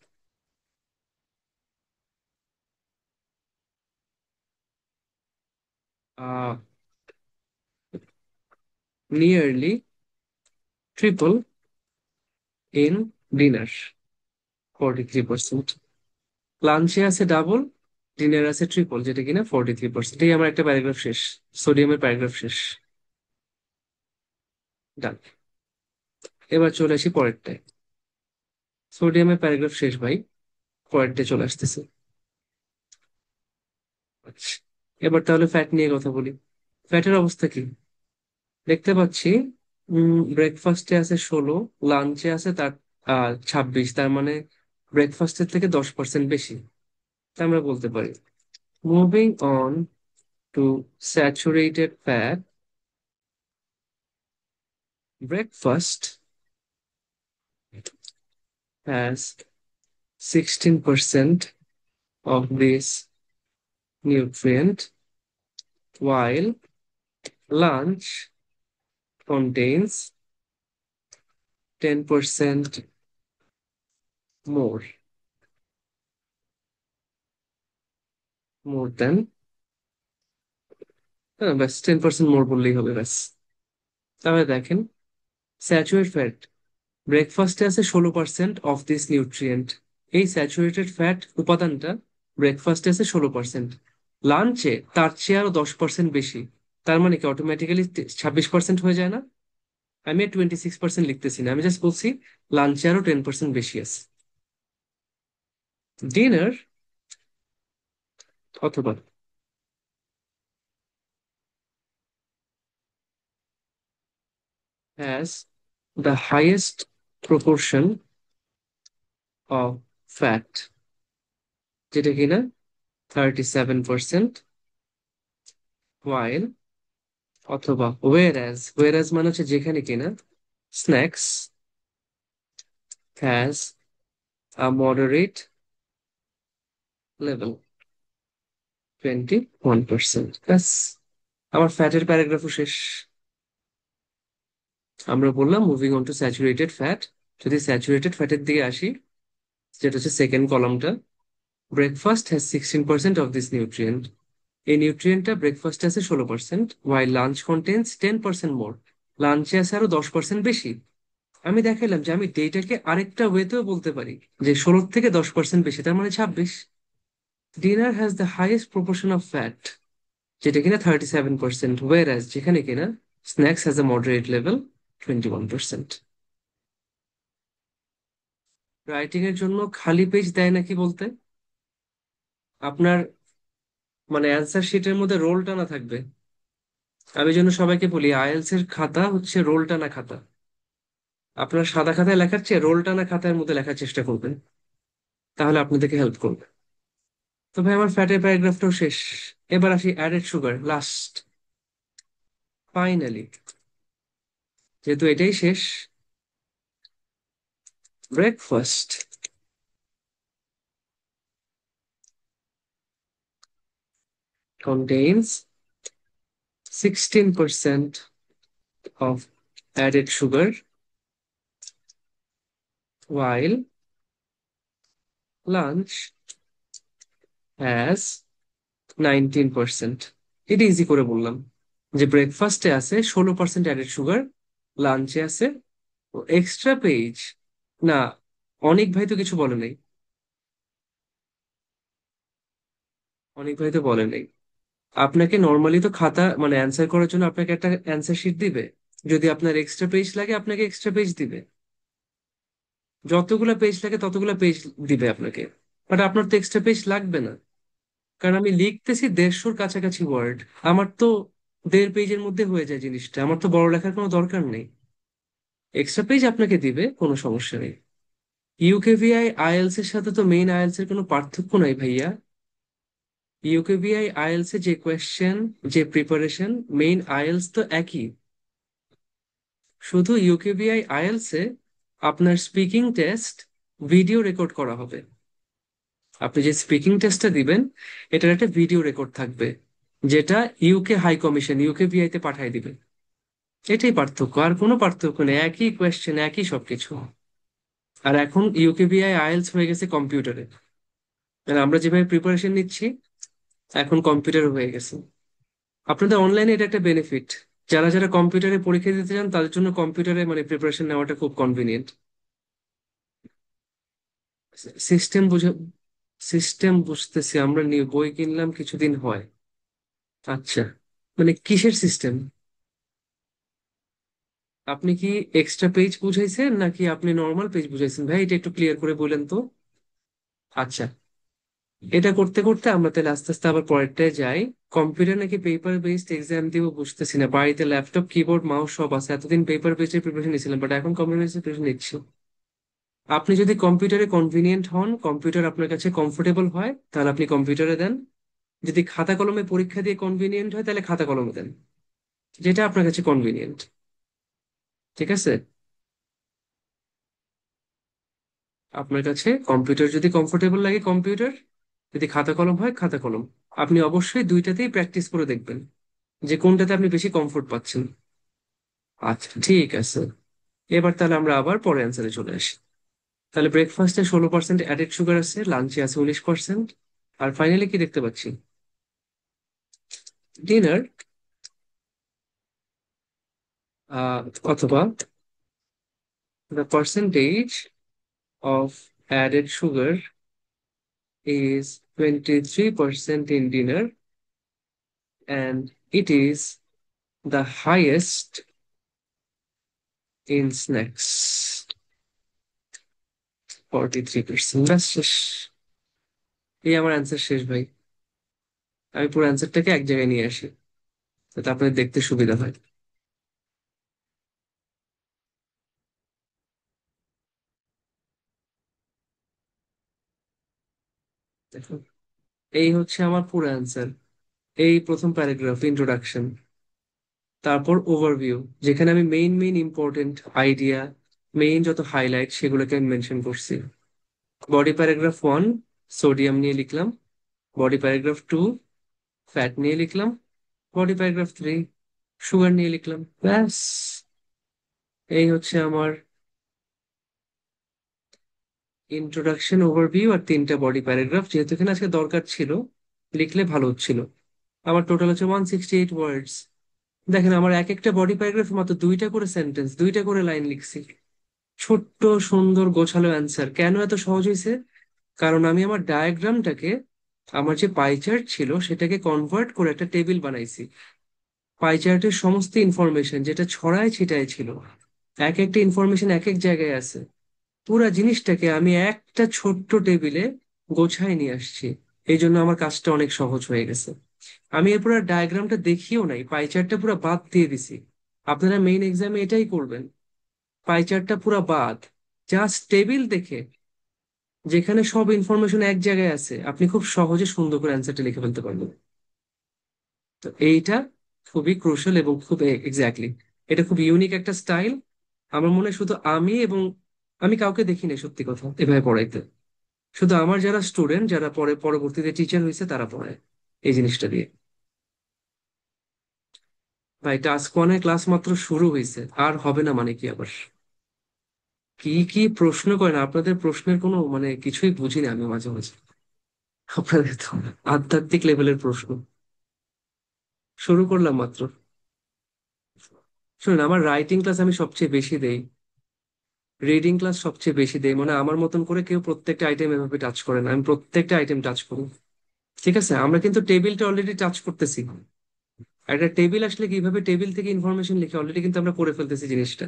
uh, nearly triple in dinner, 43%। লাঞ্চে আছে ডাবল, ডিনার আছে ট্রিপল, যেটা কিনা 43%। এই আমার একটা প্যারাগ্রাফ শেষ, সোডিয়ামের প্যারাগ্রাফ শেষ। ডান। এবার চলে আসি পরেরটায়। সোডিয়ামের প্যারাগ্রাফ শেষ ভাই, পরেরটায় চলে আসতেছে। আচ্ছা, এবার তাহলে ফ্যাট নিয়ে কথা বলি। ফ্যাটের অবস্থা কি দেখতে পাচ্ছি? ব্রেকফাস্টে আছে 16, লাঞ্চে আছে তার 26, তার মানে ব্রেকফাস্টের থেকে 10% বেশি। তা আমরা বলতে পারি, moving on to saturated fat, breakfast has 16% of this nutrient, while lunch contains 10% more, more than, ব্যাস 10% মোর বললেই হবে ব্যাস। তাহলে দেখেন, স্যাচুরেটেড ফ্যাট ব্রেকফাস্টে আছে 16% অফ দিস নিউট্রিয়েন্ট। এই স্যাচুরেটেড ফ্যাট উপাদানটা ব্রেকফাস্টে আছে 16%, লাঞ্চে তার চেয়ে আরো 10% বেশি। তার মানে কি অটোমেটিক্যালি 26% হয়ে যায় না? আমি 26% লিখতেছি না, আমি জাস্ট বলছি লাঞ্চে আরো 10% বেশি আছে। ডিনার অথবা has the highest proportion of fat, যেটা কিনা 37%, while অথবা whereas মানে হচ্ছে যেখানে কিনা snacks has a moderate level, 21%। ব্যাস, আমার ফ্যাটের প্যারাগ্রাফও শেষ। আমরা বললাম moving on to saturated fat. যদি স্যাচুরেটেড ফ্যাটের দিকে আসি, যেটা হচ্ছে সেকেন্ড কলামটা, breakfast has 16% of this nutrient. এই নিউট্রিয়েন্টটা ব্রেকফাস্টে আছে 16%, ওয়াই লাঞ্চ কন্টেন্স 10% মোর। লাঞ্চে আছে আরো 10% বেশি। আমি দেখাইলাম যে আমি ডেটাকে আরেকটা ওয়েতেও বলতে পারি, যে 16 থেকে 10% বেশি, তার মানে 26। Dinner has the highest proportion of fat, যেটা কিনা 37%, ওয়েরাজ যেখানে কিনা snacks has a moderate level, 21%। Writing এর জন্য খালি পেজ দেয় নাকি বলতে, আপনার মানে অ্যান্সার শিটের মধ্যে রোল টানা থাকবে। আমি জন্য সবাইকে বলি, আইএলটিএস এর খাতা হচ্ছে রোল টানা খাতা। আপনার সাদা খাতায় লেখার চেয়ে রোল টানা খাতার মধ্যে লেখার চেষ্টা করবেন, তাহলে আপনাদেরকে হেল্প করবে। তো ভাই, আমার ফ্যাটের প্যারাগ্রাফটাও শেষ। এবার আসি অ্যাডেড সুগার, লাস্ট, ফাইনালি, যেহেতু এটাই শেষ, Breakfast contains 16% of added sugar, while lunch has 19%. এটা ইজি করে বললাম যে ব্রেকফাস্টে আছে 16% অ্যাডেড সুগার, লাঞ্চে আছে এক্সট্রা পেজ। না, অনেক ভাই তো কিছু বলে নাই। অনেক ভাই তো বলে নাই। আপনাকে নর্মালি তো খাতা মানে অ্যান্সার করার জন্য আপনাকে একটা অ্যান্সার শিট দিবে। যদি আপনার এক্সট্রা পেজ লাগে আপনাকে এক্সট্রা পেজ দিবে, যতগুলা পেজ লাগে ততগুলা পেজ দিবে আপনাকে। বাট আপনার তো এক্সট্রা পেজ লাগবে না, কারণ আমি লিখতেছি 150-র কাছাকাছি ওয়ার্ড। আমার তো 1.5 পেজের মধ্যে হয়ে যায় জিনিসটা, আমার তো বড় লেখার কোনো দরকার নেই। এক্সট্রা পেজ আপনাকে দিবে, কোনো সমস্যা নেই। ইউকেভিআই আইএলস এর সাথে তো মেইন আইএলস এর কোনো পার্থক্য নাই ভাইয়া। ইউকেভিআই আইএলস এর যে কোয়েশ্চেন, যে প্রিপারেশন, মেইন আইএলস তো একই। শুধু ইউকেভিআই আইএলস এ আপনার স্পিকিং টেস্ট ভিডিও রেকর্ড করা হবে। আপনি যে স্পিকিং টেস্টটা দিবেন এটার একটা ভিডিও রেকর্ড থাকবে, যেটা ইউকে হাই কমিশন ইউকেভিআই তে পাঠিয়ে দিবে। এটাই পার্থক্য, আর কোনো পার্থক্য নেই, একই কোয়েশ্চেন একই সবকিছু। আর এখন ইউকেভিআই আইএলস হয়ে গেছে কম্পিউটারে, মানে আমরা যেভাবে প্রিপারেশন নিচ্ছি এখন কম্পিউটার হয়ে গেছে। আপনাদের অনলাইনে এটা একটা বেনিফিট, যারা যারা কম্পিউটারে পরীক্ষা দিতে চান তাদের জন্য কম্পিউটারে মানে প্রিপারেশন নেওয়াটা খুব কনভিনিয়েন্ট। সিস্টেম বুঝে, সিস্টেম বুঝতেছি, আমরা নিয়ে বই কিনলাম কিছুদিন হয়। আচ্ছা, মানে কিসের সিস্টেম? আপনি কি এক্সট্রা পেজ বুঝাইছেন নাকি আপনি নর্মাল পেজ বুঝাইছেন ভাই? এটা একটু ক্লিয়ার করে বলেন তো। আচ্ছা, এটা করতে করতে আমরা তাহলে আস্তে আস্তে আবার পরেরটায় যাই। কম্পিউটার নাকি পেপার বেসড এক্সাম দিব বুঝতেছি না। বাড়িতে ল্যাপটপ কিবোর্ড মাউস সব আছে, এতদিন পেপার বেসড প্রিপারেশন নিয়েছিলাম, বাট এখন কম্পিউটার বেসড প্রিপারেশন নিচ্ছি। আপনি যদি কম্পিউটারে কনভিনিয়েন্ট হন, কম্পিউটার আপনার কাছে কমফোর্টেবল হয়, তাহলে আপনি কম্পিউটারে দেন। যদি খাতা কলমে পরীক্ষা দিয়ে কনভিনিয়েন্ট হয় তাহলে খাতা কলমে দেন, যেটা আপনার কাছে কনভিনিয়েন্ট। ঠিক আছে? আপনার কাছে কম্পিউটার যদি কমফোর্টেবল লাগে কম্পিউটার, যদি খাতা কলম হয় খাতা কলম। আপনি অবশ্যই দুইটাতেই প্র্যাকটিস করে দেখবেন যে কোনটাতে আপনি বেশি কমফোর্ট পাচ্ছেন। আচ্ছা ঠিক আছে, এবার তাহলে আমরা আবার পরের অ্যান্সারে চলে আসি। তাহলে ব্রেকফাস্টে 16% অ্যাডেড সুগার আছে, লাঞ্চে আছে 19%, আর ফাইনালি কি দেখতে পাচ্ছি? ডিনার অথবা the percentage of added sugar is 23% in dinner, and it is the highest in snacks, 43%। ব্যাস শেষ। এই আমার অ্যান্সার শেষ ভাই। আমি পুরো অ্যান্সারটাকে এক জায়গায় নিয়ে আসি যাতে আপনাদের দেখতে সুবিধা হয়। দেখো, এই হচ্ছে আমার পুরো অ্যান্সার। এই প্রথম প্যারাগ্রাফ ইন্ট্রোডাকশন, তারপর ওভারভিউ, যেখানে আমি main main important idea, main যত হাইলাইট সেগুলোকে আমি মেনশন করছি। বডি প্যারাগ্রাফ 1 সোডিয়াম নিয়ে লিখলাম, বডি প্যারাগ্রাফ 2 ফ্যাট নিয়ে লিখলাম, বডি প্যারাগ্রাফ 3 সুগার নিয়ে লিখলাম। ব্যাস, এই হচ্ছে আমার ইন্ট্রোডাকশন, ওভারভিউ আর 3টা বডি প্যারাগ্রাফ। যেহেতু এখানে আজকে দরকার ছিল, লিখলে ভালো হচ্ছিল। আমার টোটাল হচ্ছে 168 ওয়ার্ডস। দেখেন আমার এক একটা বডি প্যারাগ্রাফ মাত্র 2টা করে সেন্টেন্স, 2টা করে লাইন লিখছি। ছোট্ট সুন্দর গোছালো অ্যান্সার। কেন এত সহজ হয়েছে? কারণ আমি আমার ডায়াগ্রামটাকে, আমার যে পাই চার্ট ছিল সেটাকে কনভার্ট করে একটা টেবিল বানাইছি। পাই চার্টের সমস্ত ইনফরমেশন যেটা ছড়ায় ছিটায় ছিল, এক একটা ইনফরমেশন এক এক জায়গায় আছে, পুরা জিনিসটাকে আমি একটা ছোট্ট টেবিলে গোছায় নিয়ে আসছি। এই জন্য আমার কাজটা অনেক সহজ হয়ে গেছে। আমি এরপর আর ডায়াগ্রামটা দেখিও নাই, পাই চার্টটা পুরো বাদ দিয়ে দিছি। আপনারা মেইন এক্সামে এটাই করবেন, পাই চার্টটা পুরো বাদ, জাস্ট টেবিল দেখে যেখানে সব ইনফরমেশন এক জায়গায় আছে আপনি খুব সহজে সুন্দর করে অ্যান্সারটা লিখে ফেলতে পারবেন। তো এইটা খুবই ক্রুশাল এবং খুব এক্স্যাক্টলি, এটা খুব ইউনিক একটা স্টাইল। আমার মনে হয় শুধু আমি এবং আমি কাউকে দেখিনি সত্যি কথা এভাবে পড়াইতে। শুধু আমার যারা স্টুডেন্ট, যারা পরে পরবর্তীতে টিচার হয়েছে, তারা পড়ায় এই জিনিসটা দিয়ে। ভাই টাস্ক ওয়ানের ক্লাস মাত্র শুরু হয়েছে, আর হবে না মানে কি আবার? কি কি প্রশ্ন করেন আপনাদের? প্রশ্নের কোনো মানে কিছুই বুঝি না আমি মাঝে মাঝে। আপনাদের তো আধ্যাত্মিক লেভেলের প্রশ্ন। শুরু করলাম মাত্র। শুনুন, আমার রাইটিং ক্লাস আমি সবচেয়ে বেশি দেই, রিডিং ক্লাস সবচেয়ে বেশি দেই, মানে আমার মতন করে কেউ প্রত্যেকটা আইটেম এভাবে টাচ করে না, আমি প্রত্যেকটা আইটেম টাচ করি। ঠিক আছে, আমরা কিন্তু টেবিলটা অলরেডি টাচ করতেছি। একটা টেবিল আসলে কিভাবে টেবিল থেকে ইনফরমেশন লিখে, অলরেডি কিন্তু আমরা করে ফেলতেছি জিনিসটা।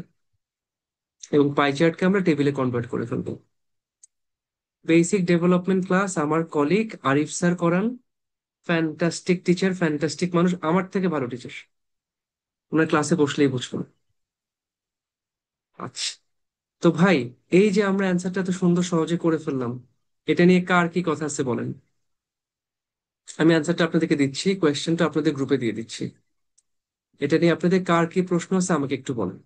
এবং পাই চার্টকে আমরা টেবিলে কনভার্ট করে ফেলবো। বেসিক ডেভেলপমেন্ট ক্লাস আমার কলিগ আরিফ স্যার করান। ফ্যান্টাস্টিক টিচার, ফ্যান্টাস্টিক মানুষ, আমার থেকে ভালো টিচার। ওনার ক্লাসে বসলেই বুঝবো। আচ্ছা, তো ভাই, এই যে আমরা অ্যান্সারটা এত সুন্দর সহজে করে ফেললাম, এটা নিয়ে কার কি কথা আছে বলেন? আমি অ্যান্সারটা আপনাদেরকে দিচ্ছি, কোয়েশ্চেনটা আপনাদের গ্রুপে দিয়ে দিচ্ছি। এটা নিয়ে আপনাদের কার কি প্রশ্ন আছে আমাকে একটু বলেন।